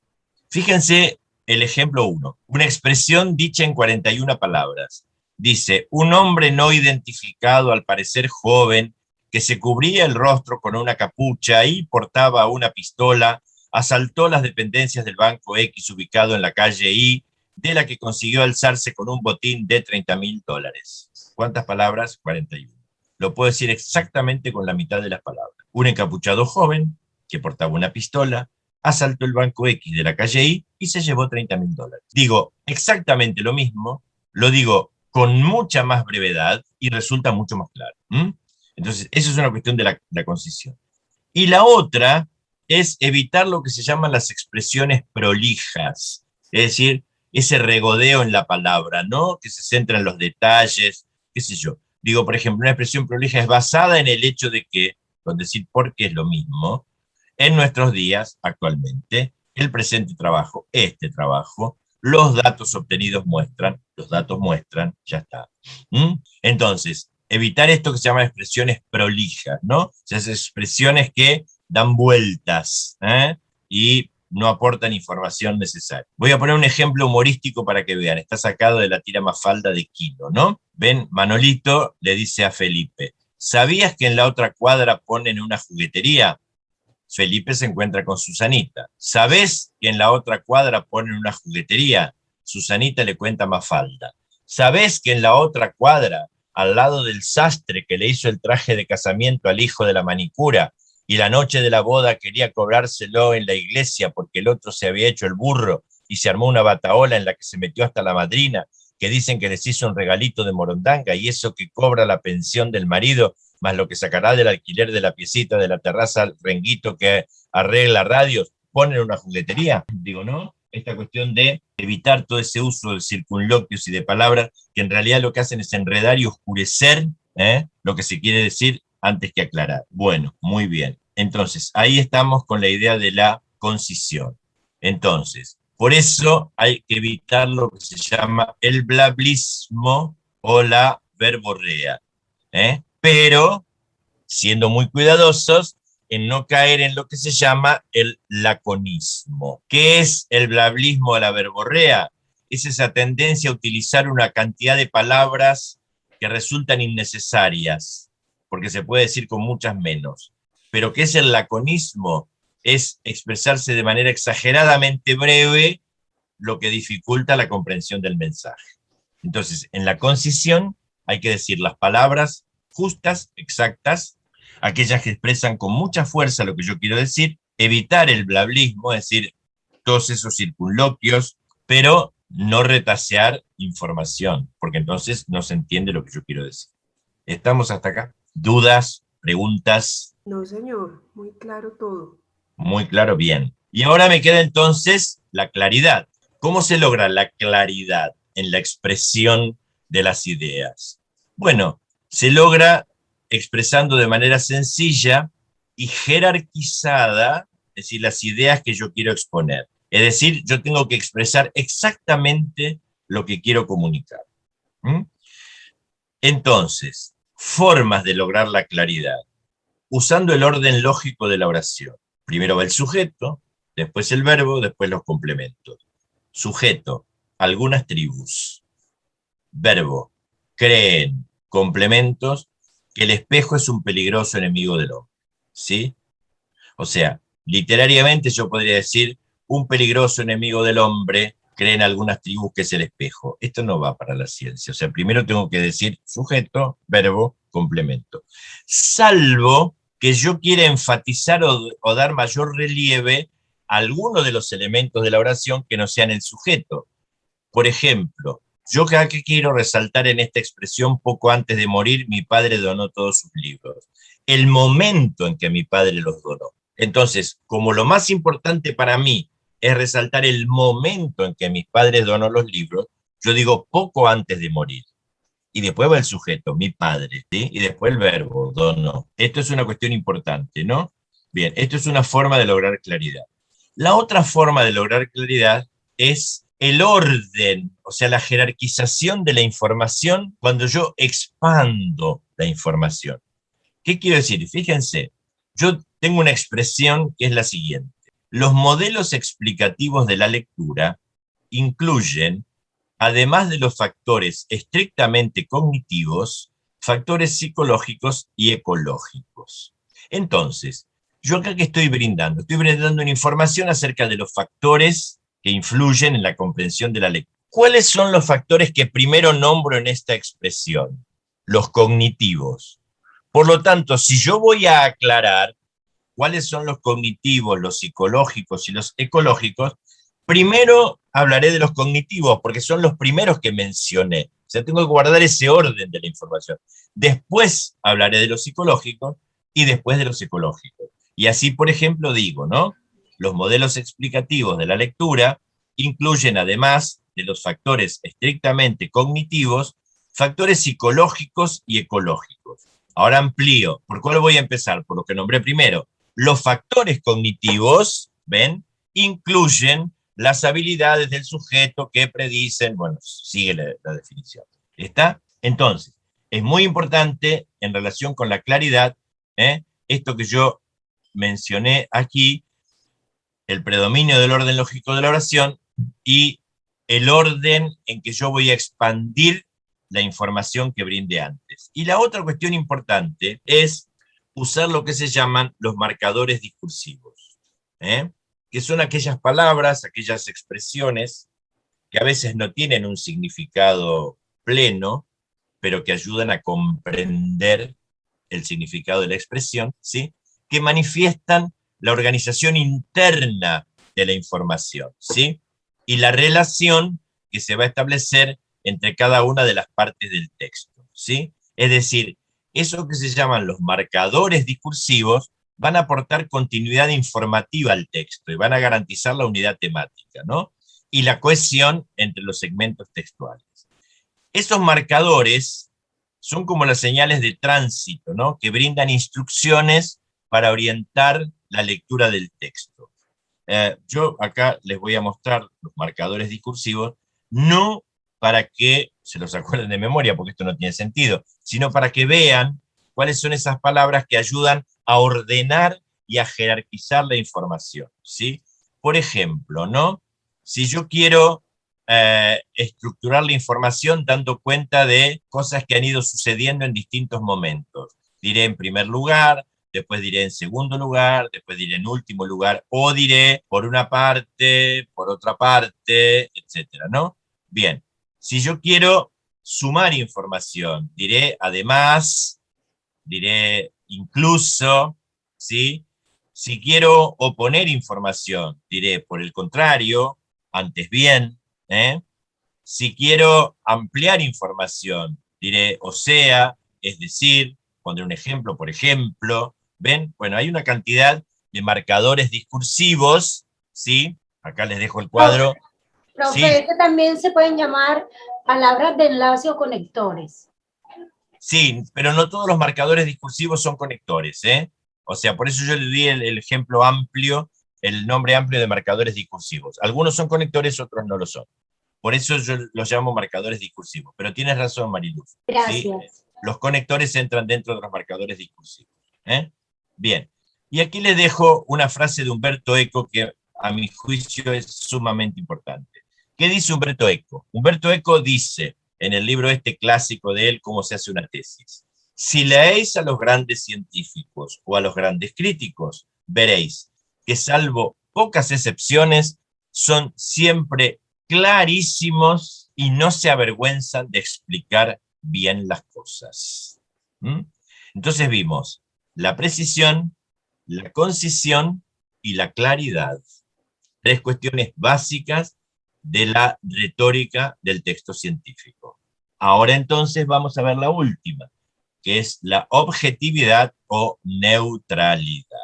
Fíjense el ejemplo 1, una expresión dicha en 41 palabras. Dice: un hombre no identificado, al parecer joven, que se cubría el rostro con una capucha y portaba una pistola, asaltó las dependencias del Banco X ubicado en la calle Y, de la que consiguió alzarse con un botín de $30.000. ¿Cuántas palabras? 41. Lo puedo decir exactamente con la mitad de las palabras. Un encapuchado joven, que portaba una pistola, asaltó el Banco X de la calle Y y se llevó $30.000. Digo exactamente lo mismo, lo digo con mucha más brevedad y resulta mucho más claro. Entonces, eso es una cuestión de la concisión. Y la otra es evitar lo que se llaman las expresiones prolijas, es decir, ese regodeo en la palabra, ¿no? Que se centra en los detalles, qué sé yo. Digo, por ejemplo, una expresión prolija es basada en el hecho de que, con decir porque es lo mismo, en nuestros días, actualmente, el presente trabajo, este trabajo, los datos obtenidos muestran, los datos muestran, ya está. Entonces, evitar esto que se llama expresiones prolijas, ¿no? O sea, esas expresiones que dan vueltas, y no aportan información necesaria. Voy a poner un ejemplo humorístico para que vean. Está sacado de la tira Mafalda de Quino, ¿no? Ven, Manolito le dice a Felipe, ¿sabías que en la otra cuadra ponen una juguetería? Felipe se encuentra con Susanita. ¿Sabés que en la otra cuadra ponen una juguetería? Susanita le cuenta a Mafalda. ¿Sabés que en la otra cuadra, al lado del sastre que le hizo el traje de casamiento al hijo de la manicura, y la noche de la boda quería cobrárselo en la iglesia porque el otro se había hecho el burro y se armó una bataola en la que se metió hasta la madrina, que dicen que les hizo un regalito de morondanga y eso que cobra la pensión del marido, más lo que sacará del alquiler de la piecita de la terraza al renguito que arregla radios, ponen una juguetería? Digo, ¿no? Esta cuestión de evitar todo ese uso de circunloquios y de palabras que en realidad lo que hacen es enredar y oscurecer lo que se quiere decir antes que aclarar. Bueno, muy bien. Entonces, ahí estamos con la idea de la concisión. Entonces, por eso hay que evitar lo que se llama el blablismo o la verborrea. Pero, siendo muy cuidadosos en no caer en lo que se llama el laconismo. ¿Qué es el blablismo o la verborrea? Es esa tendencia a utilizar una cantidad de palabras que resultan innecesarias, porque se puede decir con muchas menos. Pero ¿qué es el laconismo? Es expresarse de manera exageradamente breve, lo que dificulta la comprensión del mensaje. Entonces, en la concisión hay que decir las palabras justas, exactas, aquellas que expresan con mucha fuerza lo que yo quiero decir, evitar el blablismo, es decir, todos esos circunloquios, pero no retasear información, porque entonces no se entiende lo que yo quiero decir. ¿Estamos hasta acá? ¿Dudas? ¿Preguntas? No, señor, muy claro todo. Muy claro, bien. Y ahora me queda entonces la claridad. ¿Cómo se logra la claridad en la expresión de las ideas? Bueno, se logra expresando de manera sencilla y jerarquizada, es decir, las ideas que yo quiero exponer. Es decir, yo tengo que expresar exactamente lo que quiero comunicar. Entonces, formas de lograr la claridad, usando el orden lógico de la oración. Primero va el sujeto, después el verbo, después los complementos. Sujeto, algunas tribus. Verbo, creen, complementos, que el espejo es un peligroso enemigo del hombre. ¿Sí? O sea, literariamente yo podría decir, un peligroso enemigo del hombre, creen algunas tribus que es el espejo. Esto no va para la ciencia. O sea, primero tengo que decir sujeto, verbo, complemento. Salvo que yo quiera enfatizar o dar mayor relieve a alguno de los elementos de la oración que no sean el sujeto. Por ejemplo, yo acá que quiero resaltar en esta expresión, poco antes de morir, mi padre donó todos sus libros. El momento en que mi padre los donó. Entonces, como lo más importante para mí es resaltar el momento en que mis padres donó los libros, yo digo poco antes de morir. Y después va el sujeto, mi padre, ¿sí? Y después el verbo, donó. Esto es una cuestión importante, ¿no? Bien, esto es una forma de lograr claridad. La otra forma de lograr claridad es el orden, o sea, la jerarquización de la información cuando yo expando la información. ¿Qué quiero decir? Fíjense, yo tengo una expresión que es la siguiente. Los modelos explicativos de la lectura incluyen, además de los factores estrictamente cognitivos, factores psicológicos y ecológicos. Entonces, yo acá que estoy brindando una información acerca de los factores que influyen en la comprensión de la lectura. ¿Cuáles son los factores que primero nombro en esta expresión? Los cognitivos. Por lo tanto, si yo voy a aclarar cuáles son los cognitivos, los psicológicos y los ecológicos, primero hablaré de los cognitivos, porque son los primeros que mencioné. O sea, tengo que guardar ese orden de la información. Después hablaré de los psicológicos y después de los ecológicos. Y así, por ejemplo, digo, ¿no? Los modelos explicativos de la lectura incluyen, además de los factores estrictamente cognitivos, factores psicológicos y ecológicos. Ahora amplío. ¿Por cuál voy a empezar? Por lo que nombré primero. Los factores cognitivos, ¿ven?, incluyen las habilidades del sujeto que predicen, bueno, sigue la definición. ¿Está? Entonces, es muy importante en relación con la claridad, esto que yo mencioné aquí, el predominio del orden lógico de la oración y el orden en que yo voy a expandir la información que brinde antes. Y la otra cuestión importante es usar lo que se llaman los marcadores discursivos, que son aquellas palabras, aquellas expresiones que a veces no tienen un significado pleno, pero que ayudan a comprender el significado de la expresión, ¿sí?, que manifiestan la organización interna de la información, ¿sí?, y la relación que se va a establecer entre cada una de las partes del texto, ¿sí? Es decir, eso que se llaman los marcadores discursivos van a aportar continuidad informativa al texto y van a garantizar la unidad temática, ¿no?, y la cohesión entre los segmentos textuales. Esos marcadores son como las señales de tránsito, ¿no?, que brindan instrucciones para orientar la lectura del texto. Yo acá les voy a mostrar los marcadores discursivos, no para que se los acuerden de memoria, porque esto no tiene sentido, sino para que vean cuáles son esas palabras que ayudan a ordenar y a jerarquizar la información, ¿sí? Por ejemplo, ¿no?, si yo quiero estructurar la información dando cuenta de cosas que han ido sucediendo en distintos momentos, diré en primer lugar, después diré en segundo lugar, después diré en último lugar, o diré por una parte, por otra parte, etcétera, ¿no? Bien, si yo quiero sumar información, diré además, diré incluso, ¿sí? Si quiero oponer información, diré por el contrario, antes bien, ¿eh? Si quiero ampliar información, diré o sea, es decir, pondré un ejemplo, por ejemplo. ¿Ven? Bueno, hay una cantidad de marcadores discursivos, ¿sí? Acá les dejo el cuadro. Profe, ¿Sí? que también se pueden llamar palabras de enlace o conectores. Sí, pero no todos los marcadores discursivos son conectores, ¿eh? O sea, por eso yo le di el ejemplo amplio, el nombre amplio de marcadores discursivos. Algunos son conectores, otros no lo son. Por eso yo los llamo marcadores discursivos. Pero tienes razón, Mariluz. Gracias. ¿Sí? Los conectores entran dentro de los marcadores discursivos. Bien. Y aquí les dejo una frase de Umberto Eco que a mi juicio es sumamente importante. ¿Qué dice Umberto Eco? Umberto Eco dice, en el libro este clásico de él, Cómo se hace una tesis: si leéis a los grandes científicos o a los grandes críticos, veréis que salvo pocas excepciones, son siempre clarísimos y no se avergüenzan de explicar bien las cosas. Entonces vimos la precisión, la concisión y la claridad. Tres cuestiones básicas de la retórica del texto científico. Ahora entonces vamos a ver la última, que es la objetividad o neutralidad.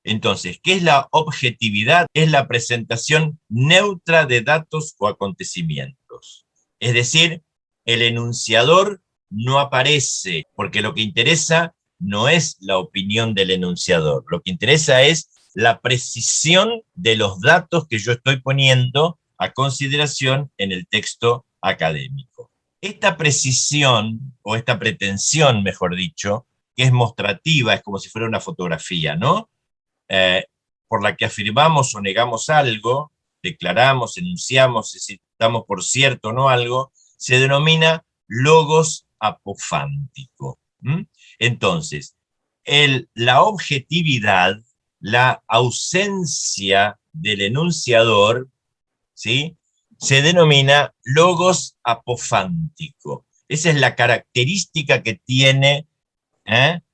Entonces, ¿qué es la objetividad? Es la presentación neutra de datos o acontecimientos. Es decir, el enunciador no aparece, porque lo que interesa no es la opinión del enunciador, lo que interesa es la precisión de los datos que yo estoy poniendo a consideración en el texto académico. Esta precisión, o esta pretensión, mejor dicho, que es mostrativa, es como si fuera una fotografía, ¿no? Por la que afirmamos o negamos algo, declaramos, enunciamos, si damos por cierto o no algo, se denomina logos apofántico. Entonces, la objetividad, la ausencia del enunciador, ¿sí?, se denomina logos apofántico. Esa es la característica que tiene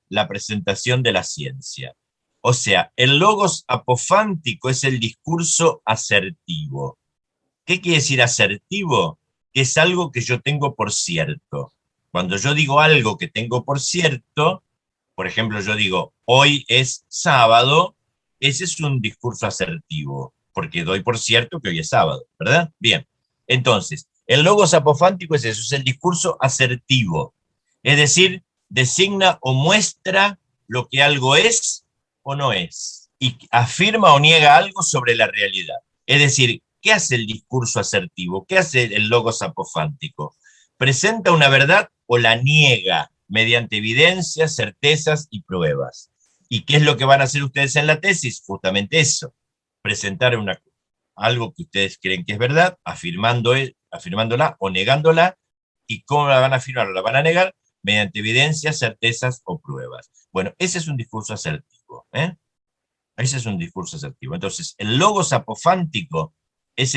la presentación de la ciencia. O sea, el logos apofántico es el discurso asertivo. ¿Qué quiere decir asertivo? Es algo que yo tengo por cierto. Cuando yo digo algo que tengo por cierto, por ejemplo, yo digo, hoy es sábado, ese es un discurso asertivo, porque doy por cierto que hoy es sábado, ¿verdad? Bien, entonces, el logos apofántico es eso, es el discurso asertivo, es decir, designa o muestra lo que algo es o no es, y afirma o niega algo sobre la realidad. Es decir, ¿qué hace el discurso asertivo? ¿Qué hace el logos apofántico? Presenta una verdad o la niega mediante evidencias, certezas y pruebas. ¿Y qué es lo que van a hacer ustedes en la tesis? Justamente eso, presentar algo que ustedes creen que es verdad, afirmándola o negándola. ¿Y cómo la van a afirmar o la van a negar? Mediante evidencias, certezas o pruebas. Bueno, ese es un discurso asertivo. Ese es un discurso asertivo. Entonces, el logos apofántico es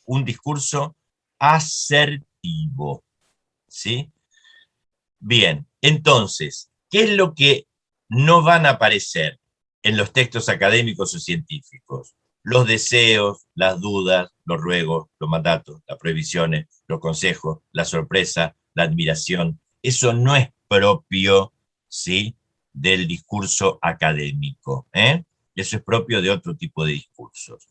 un discurso asertivo. ¿Sí? Bien, entonces, ¿qué es lo que no van a aparecer en los textos académicos o científicos? Los deseos, las dudas, los ruegos, los mandatos, las prohibiciones, los consejos, la sorpresa, la admiración. Eso no es propio, ¿sí?, del discurso académico. Eso es propio de otro tipo de discursos.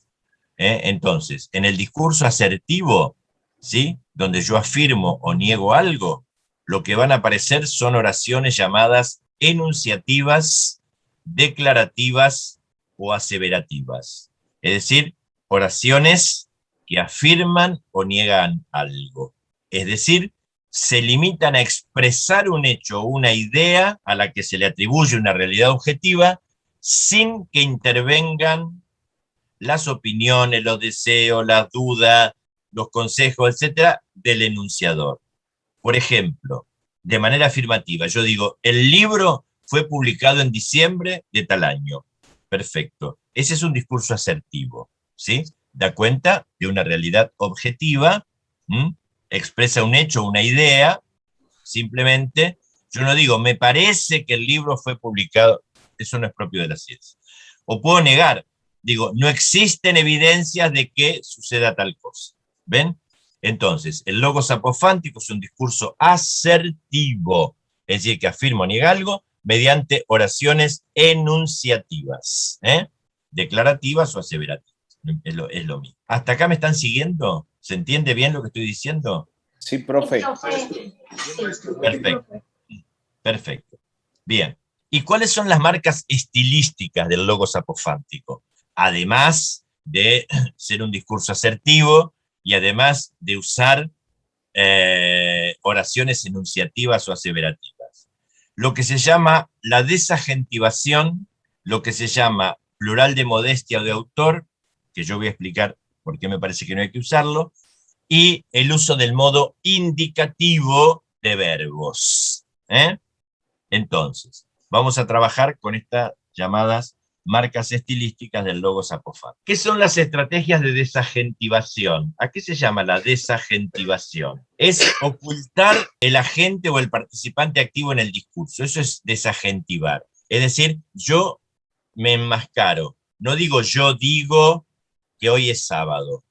Entonces, en el discurso asertivo, ¿sí?, donde yo afirmo o niego algo, lo que van a aparecer son oraciones llamadas enunciativas, declarativas o aseverativas. Es decir, oraciones que afirman o niegan algo. Es decir, se limitan a expresar un hecho o una idea a la que se le atribuye una realidad objetiva sin que intervengan las opiniones, los deseos, las dudas, los consejos, etcétera, del enunciador. Por ejemplo, de manera afirmativa, yo digo, el libro fue publicado en diciembre de tal año. Perfecto. Ese es un discurso asertivo, ¿sí? Da cuenta de una realidad objetiva, expresa un hecho, una idea, simplemente. Yo no digo, me parece que el libro fue publicado, eso no es propio de la ciencia. O puedo negar, digo, no existen evidencias de que suceda tal cosa. ¿Ven? Entonces, el logos apofántico es un discurso asertivo, es decir, que afirma o niega algo mediante oraciones enunciativas, declarativas o aseverativas. Es lo mismo. ¿Hasta acá me están siguiendo? ¿Se entiende bien lo que estoy diciendo? Sí, profe. Perfecto. Perfecto. Bien. ¿Y cuáles son las marcas estilísticas del logos apofántico? Además de ser un discurso asertivo y además de usar oraciones enunciativas o aseverativas. Lo que se llama la desagentivación, lo que se llama plural de modestia o de autor, que yo voy a explicar por qué me parece que no hay que usarlo, y el uso del modo indicativo de verbos. Entonces, vamos a trabajar con estas llamadas marcas estilísticas del logos apofántico. ¿Qué son las estrategias de desagentivación? ¿A qué se llama la desagentivación? Es ocultar el agente o el participante activo en el discurso. Eso es desagentivar. Es decir, yo me enmascaro. No digo yo digo que hoy es sábado.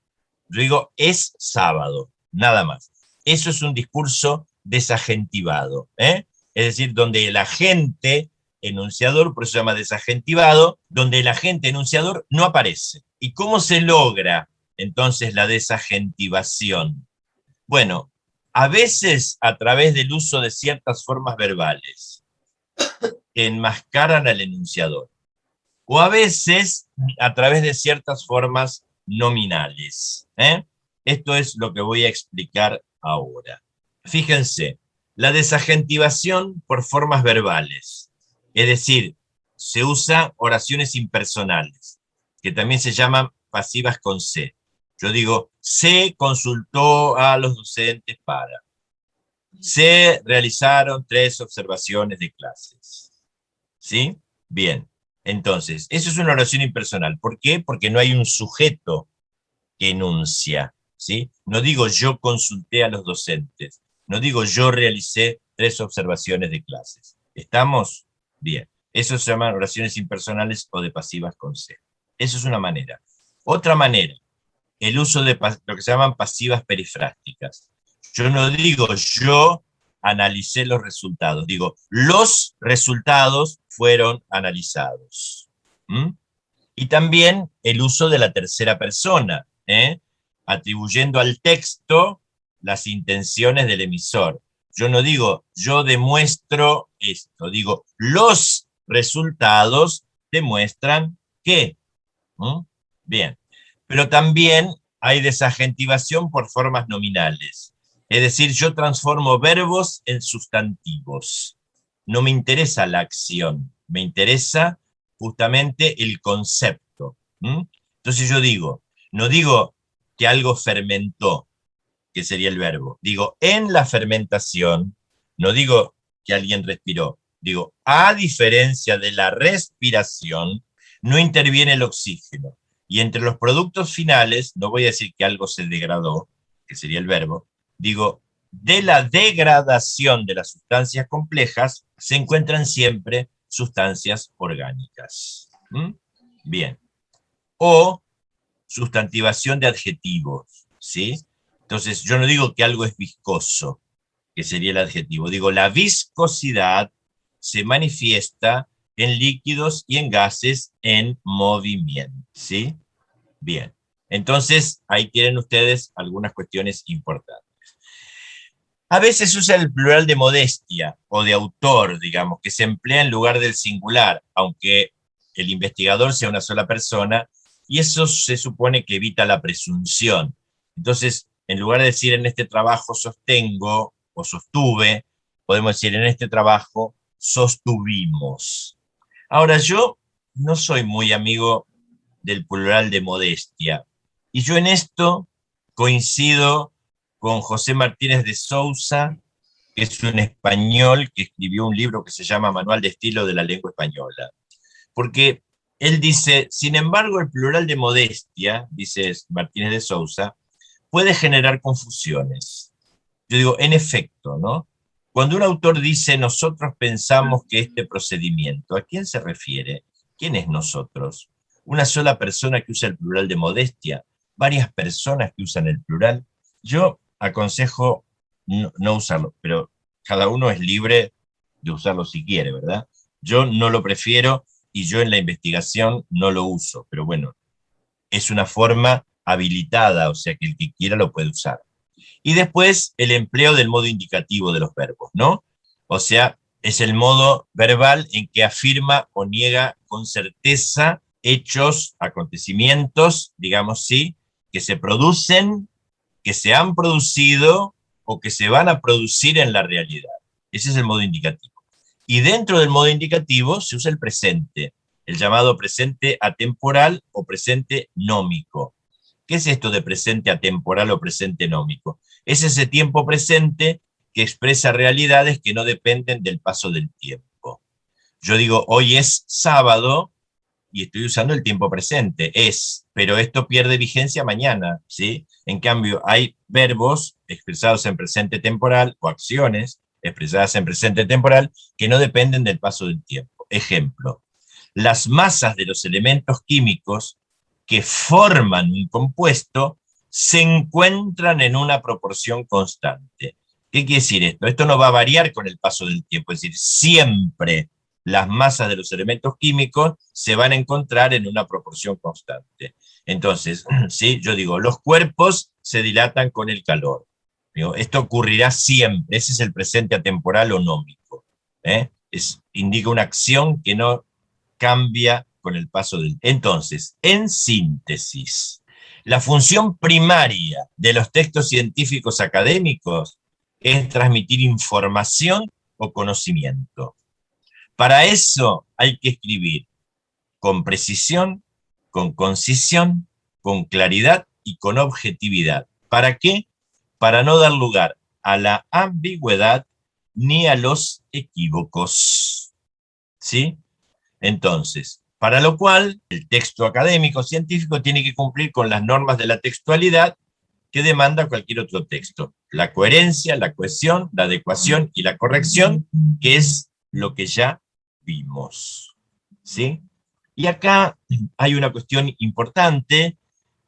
Yo digo es sábado, nada más. Eso es un discurso desagentivado. Es decir, donde el agente enunciador, por eso se llama desagentivado, donde el agente enunciador no aparece. ¿Y cómo se logra entonces la desagentivación? Bueno, a veces a través del uso de ciertas formas verbales que enmascaran al enunciador, o a veces a través de ciertas formas nominales. Esto es lo que voy a explicar ahora. Fíjense, la desagentivación por formas verbales, es decir, se usa oraciones impersonales, que también se llaman pasivas con C. Yo digo, se consultó a los docentes para. Se realizaron 3 observaciones de clases. ¿Sí? Bien. Entonces, eso es una oración impersonal. ¿Por qué? Porque no hay un sujeto que enuncia. ¿Sí? No digo yo consulté a los docentes. No digo yo realicé 3 observaciones de clases. ¿Estamos? Bien. Eso se llaman oraciones impersonales o de pasivas con C. Eso es una manera. Otra manera, el uso de lo que se llaman pasivas perifrásticas. Yo no digo yo analicé los resultados, digo los resultados fueron analizados. ¿Mm? Y también el uso de la tercera persona, atribuyendo al texto las intenciones del emisor. Yo no digo yo demuestro esto, digo los resultados demuestran que. ¿Mm? Bien. Pero también hay desagentivación por formas nominales. Es decir, yo transformo verbos en sustantivos. No me interesa la acción, me interesa justamente el concepto. ¿Mm? Entonces yo digo, no digo que algo fermentó, que sería el verbo. Digo, en la fermentación, no digo que alguien respiró. Digo, a diferencia de la respiración, no interviene el oxígeno. Y entre los productos finales, no voy a decir que algo se degradó, que sería el verbo, digo, de la degradación de las sustancias complejas se encuentran siempre sustancias orgánicas. ¿Mm? Bien. O sustantivación de adjetivos, ¿sí? Entonces, yo no digo que algo es viscoso, que sería el adjetivo. Digo, la viscosidad se manifiesta en líquidos y en gases en movimiento, ¿sí? Bien. Entonces, ahí tienen ustedes algunas cuestiones importantes. A veces usa el plural de modestia o de autor, digamos, que se emplea en lugar del singular, aunque el investigador sea una sola persona, y eso se supone que evita la presunción. Entonces, en lugar de decir en este trabajo sostengo o sostuve, podemos decir en este trabajo sostuvimos. Ahora, yo no soy muy amigo del plural de modestia, y yo en esto coincido con José Martínez de Sousa, que es un español que escribió un libro que se llama Manual de Estilo de la Lengua Española. Porque él dice, sin embargo, el plural de modestia, dice Martínez de Sousa, puede generar confusiones. Yo digo, en efecto, ¿no? Cuando un autor dice, nosotros pensamos que este procedimiento, ¿a quién se refiere? ¿Quién es nosotros? ¿Una sola persona que usa el plural de modestia? ¿Varias personas que usan el plural? Yo aconsejo no usarlo, pero cada uno es libre de usarlo si quiere, ¿verdad? Yo no lo prefiero y yo en la investigación no lo uso, pero bueno, es una forma habilitada, o sea que el que quiera lo puede usar. Y después el empleo del modo indicativo de los verbos, ¿no? O sea, es el modo verbal en que afirma o niega con certeza hechos, acontecimientos, digamos sí, que se producen, que se han producido o que se van a producir en la realidad. Ese es el modo indicativo. Y dentro del modo indicativo se usa el presente, el llamado presente atemporal o presente nómico. ¿Qué es esto de presente atemporal o presente nómico? Es ese tiempo presente que expresa realidades que no dependen del paso del tiempo. Yo digo, hoy es sábado y estoy usando el tiempo presente, pero esto pierde vigencia mañana, ¿sí? En cambio, hay verbos expresados en presente temporal o acciones expresadas en presente temporal que no dependen del paso del tiempo. Ejemplo, las masas de los elementos químicos que forman un compuesto se encuentran en una proporción constante. ¿Qué quiere decir esto? Esto no va a variar con el paso del tiempo, es decir, siempre las masas de los elementos químicos se van a encontrar en una proporción constante. Entonces, ¿sí? Yo digo, los cuerpos se dilatan con el calor. Digo, esto ocurrirá siempre, ese es el presente atemporal o nómico. Indica una acción que no cambia con el paso del tiempo. Entonces, en síntesis, la función primaria de los textos científicos académicos es transmitir información o conocimiento. Para eso hay que escribir con precisión, con concisión, con claridad y con objetividad. ¿Para qué? Para no dar lugar a la ambigüedad ni a los equívocos. ¿Sí? Entonces, para lo cual, el texto académico científico tiene que cumplir con las normas de la textualidad que demanda cualquier otro texto. La coherencia, la cohesión, la adecuación y la corrección, que es lo que ya vimos. ¿Sí? Y acá hay una cuestión importante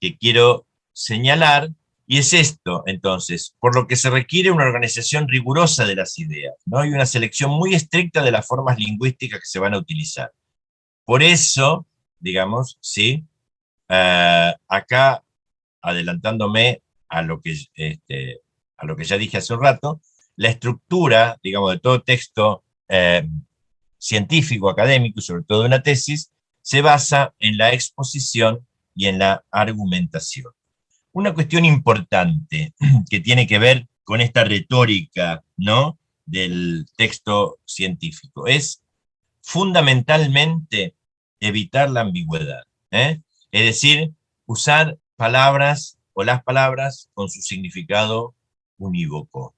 que quiero señalar, y es esto, entonces, por lo que se requiere una organización rigurosa de las ideas, ¿no? Hay una selección muy estricta de las formas lingüísticas que se van a utilizar. Por eso, digamos, ¿sí? Acá, adelantándome a lo que ya dije hace un rato, la estructura, digamos, de todo texto científico, académico, y sobre todo de una tesis, se basa en la exposición y en la argumentación. Una cuestión importante que tiene que ver con esta retórica, ¿no?, del texto científico es fundamentalmente evitar la ambigüedad, ¿eh? Es decir, usar palabras o las palabras con su significado unívoco,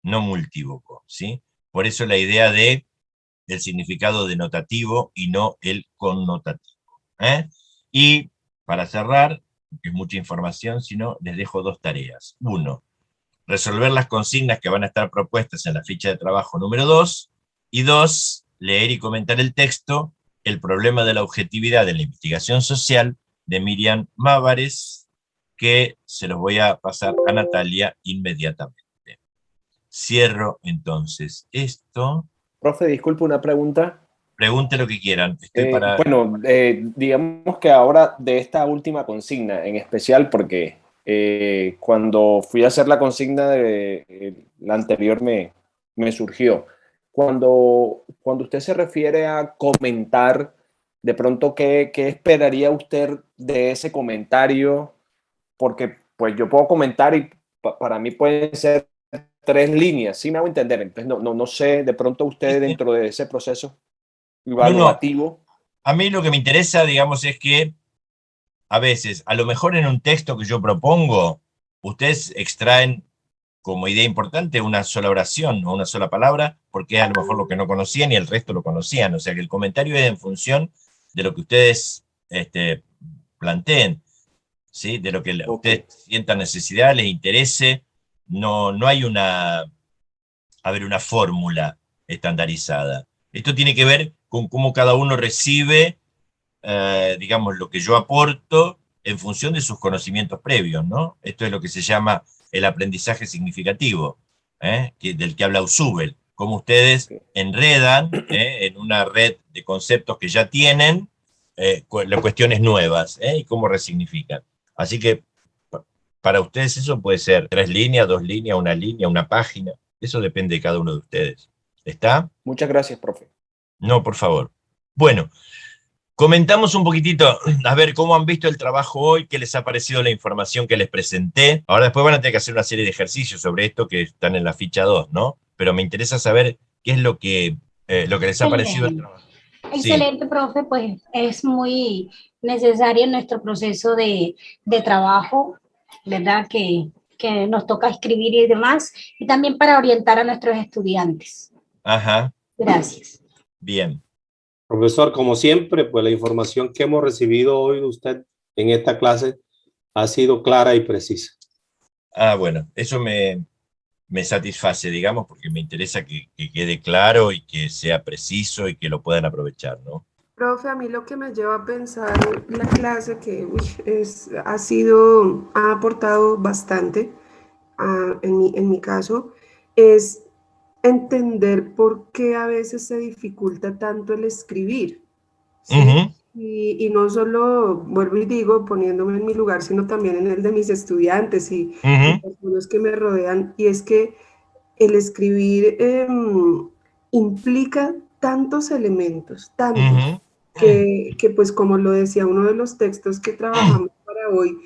no multívoco, ¿sí? Por eso la idea de el significado denotativo y no el connotativo, ¿eh? Y para cerrar, que es mucha información, sino les dejo dos tareas. Uno, resolver las consignas que van a estar propuestas en la ficha de trabajo número 2, y 2, leer y comentar el texto, El problema de la objetividad de la investigación social, de Miriam Mávares, que se los voy a pasar a Natalia inmediatamente. Cierro entonces esto. Profe, disculpe una pregunta. Pregunte lo que quieran. Estoy para... Bueno, digamos que ahora de esta última consigna en especial, porque cuando fui a hacer la consigna de la anterior me surgió. Cuando usted se refiere a comentar, de pronto, ¿qué esperaría usted de ese comentario? Porque pues yo puedo comentar y para mí pueden ser 3 líneas, ¿sí me hago entender? Entonces no sé, de pronto usted dentro de ese proceso evaluativo. No. A mí lo que me interesa, digamos, es que a veces, a lo mejor en un texto que yo propongo, ustedes extraen como idea importante una sola oración o una sola palabra, porque es a lo mejor lo que no conocían y el resto lo conocían. O sea que el comentario es en función de lo que ustedes planteen, ¿sí? De lo que ustedes sientan necesidad, les interese. No hay una fórmula estandarizada. Esto tiene que ver con cómo cada uno recibe, digamos, lo que yo aporto en función de sus conocimientos previos, ¿no? Esto es lo que se llama el aprendizaje significativo, del que habla Ausubel, cómo ustedes enredan en una red de conceptos que ya tienen cuestiones nuevas, y cómo resignifican. Así que para ustedes eso puede ser 3 líneas, 2 líneas, 1 línea, 1 página. Eso depende de cada uno de ustedes. ¿Está? Muchas gracias, profe. No, por favor. Bueno, comentamos un poquitito, a ver cómo han visto el trabajo hoy, qué les ha parecido la información que les presenté. Ahora después van a tener que hacer una serie de ejercicios sobre esto que están en la ficha 2, ¿no? Pero me interesa saber qué es lo que les ha parecido el trabajo. Excelente, sí. Profe, pues es muy necesario en nuestro proceso de trabajo, ¿verdad? Que nos toca escribir y demás, y también para orientar a nuestros estudiantes. Ajá. Gracias. Bien. Profesor, como siempre, pues la información que hemos recibido hoy de usted en esta clase ha sido clara y precisa. Ah, bueno, eso me satisface, digamos, porque me interesa que quede claro y que sea preciso y que lo puedan aprovechar, ¿no? Profe, a mí lo que me lleva a pensar la clase que ha aportado bastante, en mi caso, es entender por qué a veces se dificulta tanto el escribir, ¿sí? Uh-huh. Y no solo, vuelvo y digo, poniéndome en mi lugar, sino también en el de mis estudiantes y personas que me rodean, y es que el escribir implica tantos elementos, tantos, que pues como lo decía uno de los textos que trabajamos para hoy,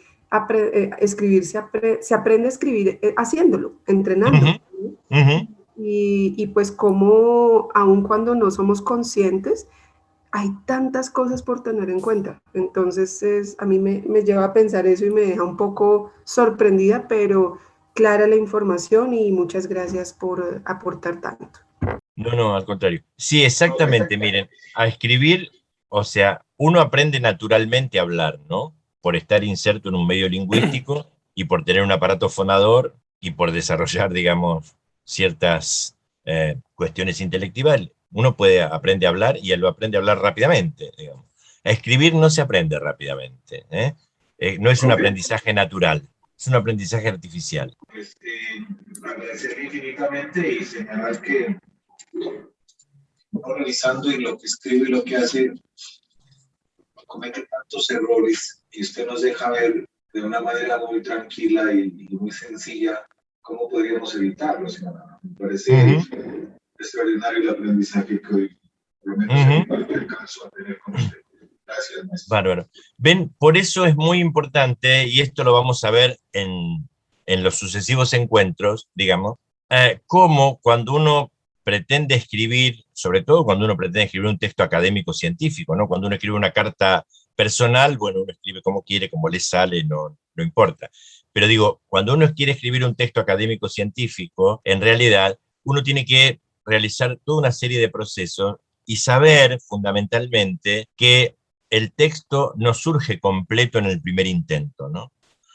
escribir se aprende a escribir haciéndolo, entrenando. Y pues como aun cuando no somos conscientes, hay tantas cosas por tener en cuenta. Entonces a mí me lleva a pensar eso y me deja un poco sorprendida, pero clara la información y muchas gracias por aportar tanto. No, al contrario. Sí, exactamente, miren, a escribir, o sea, uno aprende naturalmente a hablar, ¿no? Por estar inserto en un medio lingüístico y por tener un aparato fonador y por desarrollar, digamos, ciertas cuestiones intelectuales. Uno aprende a hablar y él lo aprende a hablar rápidamente, digamos. A escribir no se aprende rápidamente, no es un aprendizaje natural, es un aprendizaje artificial. Agradecerle infinitamente y señalar que realizando y lo que escribe y lo que hace comete tantos errores y usted nos deja ver de una manera muy tranquila y muy sencilla cómo podríamos evitarlos. Me parece extraordinario el aprendizaje que hoy, por lo menos en parte alcanzo a tener con usted. Gracias, maestro. Bárbaro. Ven, por eso es muy importante, y esto lo vamos a ver en los sucesivos encuentros, digamos, cómo cuando uno pretende escribir, sobre todo cuando uno pretende escribir un texto académico científico, ¿no? Cuando uno escribe una carta personal, bueno, uno escribe como quiere, como le sale, no importa. Pero digo, cuando uno quiere escribir un texto académico científico, en realidad uno tiene que realizar toda una serie de procesos y saber fundamentalmente que el texto no surge completo en el primer intento, ¿no?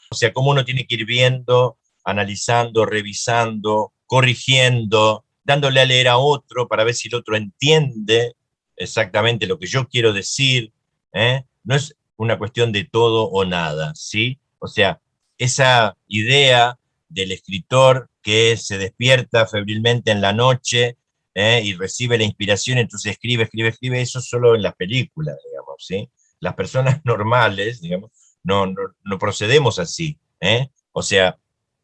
O sea, cómo uno tiene que ir viendo, analizando, revisando, corrigiendo, dándole a leer a otro para ver si el otro entiende exactamente lo que yo quiero decir, ¿eh? No es una cuestión de todo o nada, ¿sí? O sea, esa idea del escritor que se despierta febrilmente en la noche y recibe la inspiración, entonces escribe, eso solo en las películas, digamos, ¿sí? Las personas normales, digamos, no procedemos así, O sea,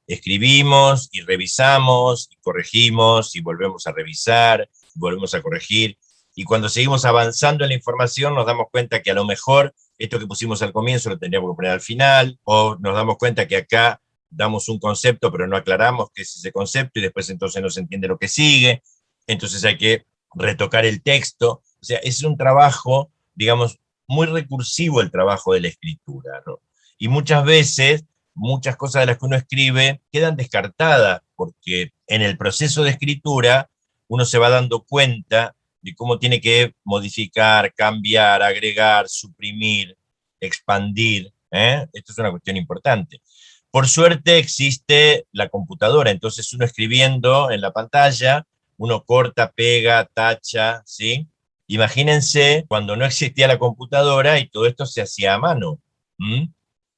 escribimos y revisamos y corregimos y volvemos a revisar, y volvemos a corregir, y cuando seguimos avanzando en la información nos damos cuenta que a lo mejor esto que pusimos al comienzo lo tendríamos que poner al final, o nos damos cuenta que acá damos un concepto pero no aclaramos qué es ese concepto y después entonces no se entiende lo que sigue, entonces hay que retocar el texto. O sea, es un trabajo, digamos, muy recursivo el trabajo de la escritura, ¿no? Y muchas veces, muchas cosas de las que uno escribe quedan descartadas, porque en el proceso de escritura uno se va dando cuenta de cómo tiene que modificar, cambiar, agregar, suprimir, expandir. Esto es una cuestión importante. Por suerte existe la computadora, entonces uno escribiendo en la pantalla, uno corta, pega, tacha, ¿sí? Imagínense cuando no existía la computadora y todo esto se hacía a mano.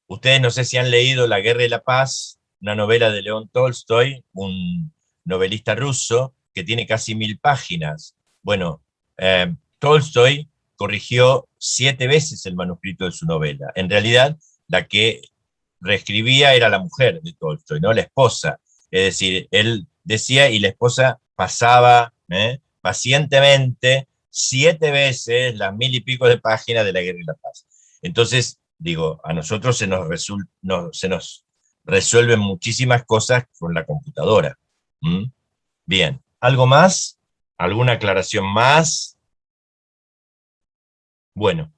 Ustedes no sé si han leído La Guerra y la Paz, una novela de León Tolstoy, un novelista ruso que tiene casi 1000 páginas. Bueno, Tolstoy corrigió 7 veces el manuscrito de su novela. En realidad, la que reescribía era la mujer de Tolstoy, ¿no? La esposa. Es decir, él decía y la esposa pasaba pacientemente 7 veces las 1000 y pico de páginas de La Guerra y la Paz. Entonces, digo, a nosotros se nos resuelven muchísimas cosas con la computadora. Bien, ¿algo más? ¿Alguna aclaración más? Bueno,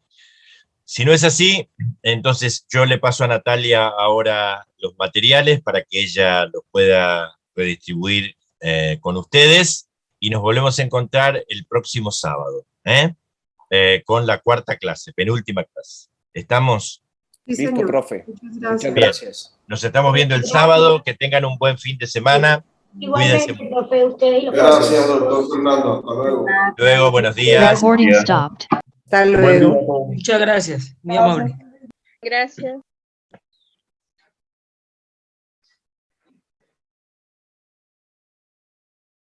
si no es así, entonces yo le paso a Natalia ahora los materiales para que ella los pueda redistribuir con ustedes y nos volvemos a encontrar el próximo sábado, con la 4ª clase, penúltima clase. ¿Estamos? Sí, Listo, señor. profe. Muchas Gracias. Nos estamos viendo el sábado, que tengan un buen fin de semana. Igualmente, profe, ustedes y los Gracias, doctor Fernando. Hasta luego. Luego, buenos días. Hasta luego. Muchas gracias, muy amable. Gracias.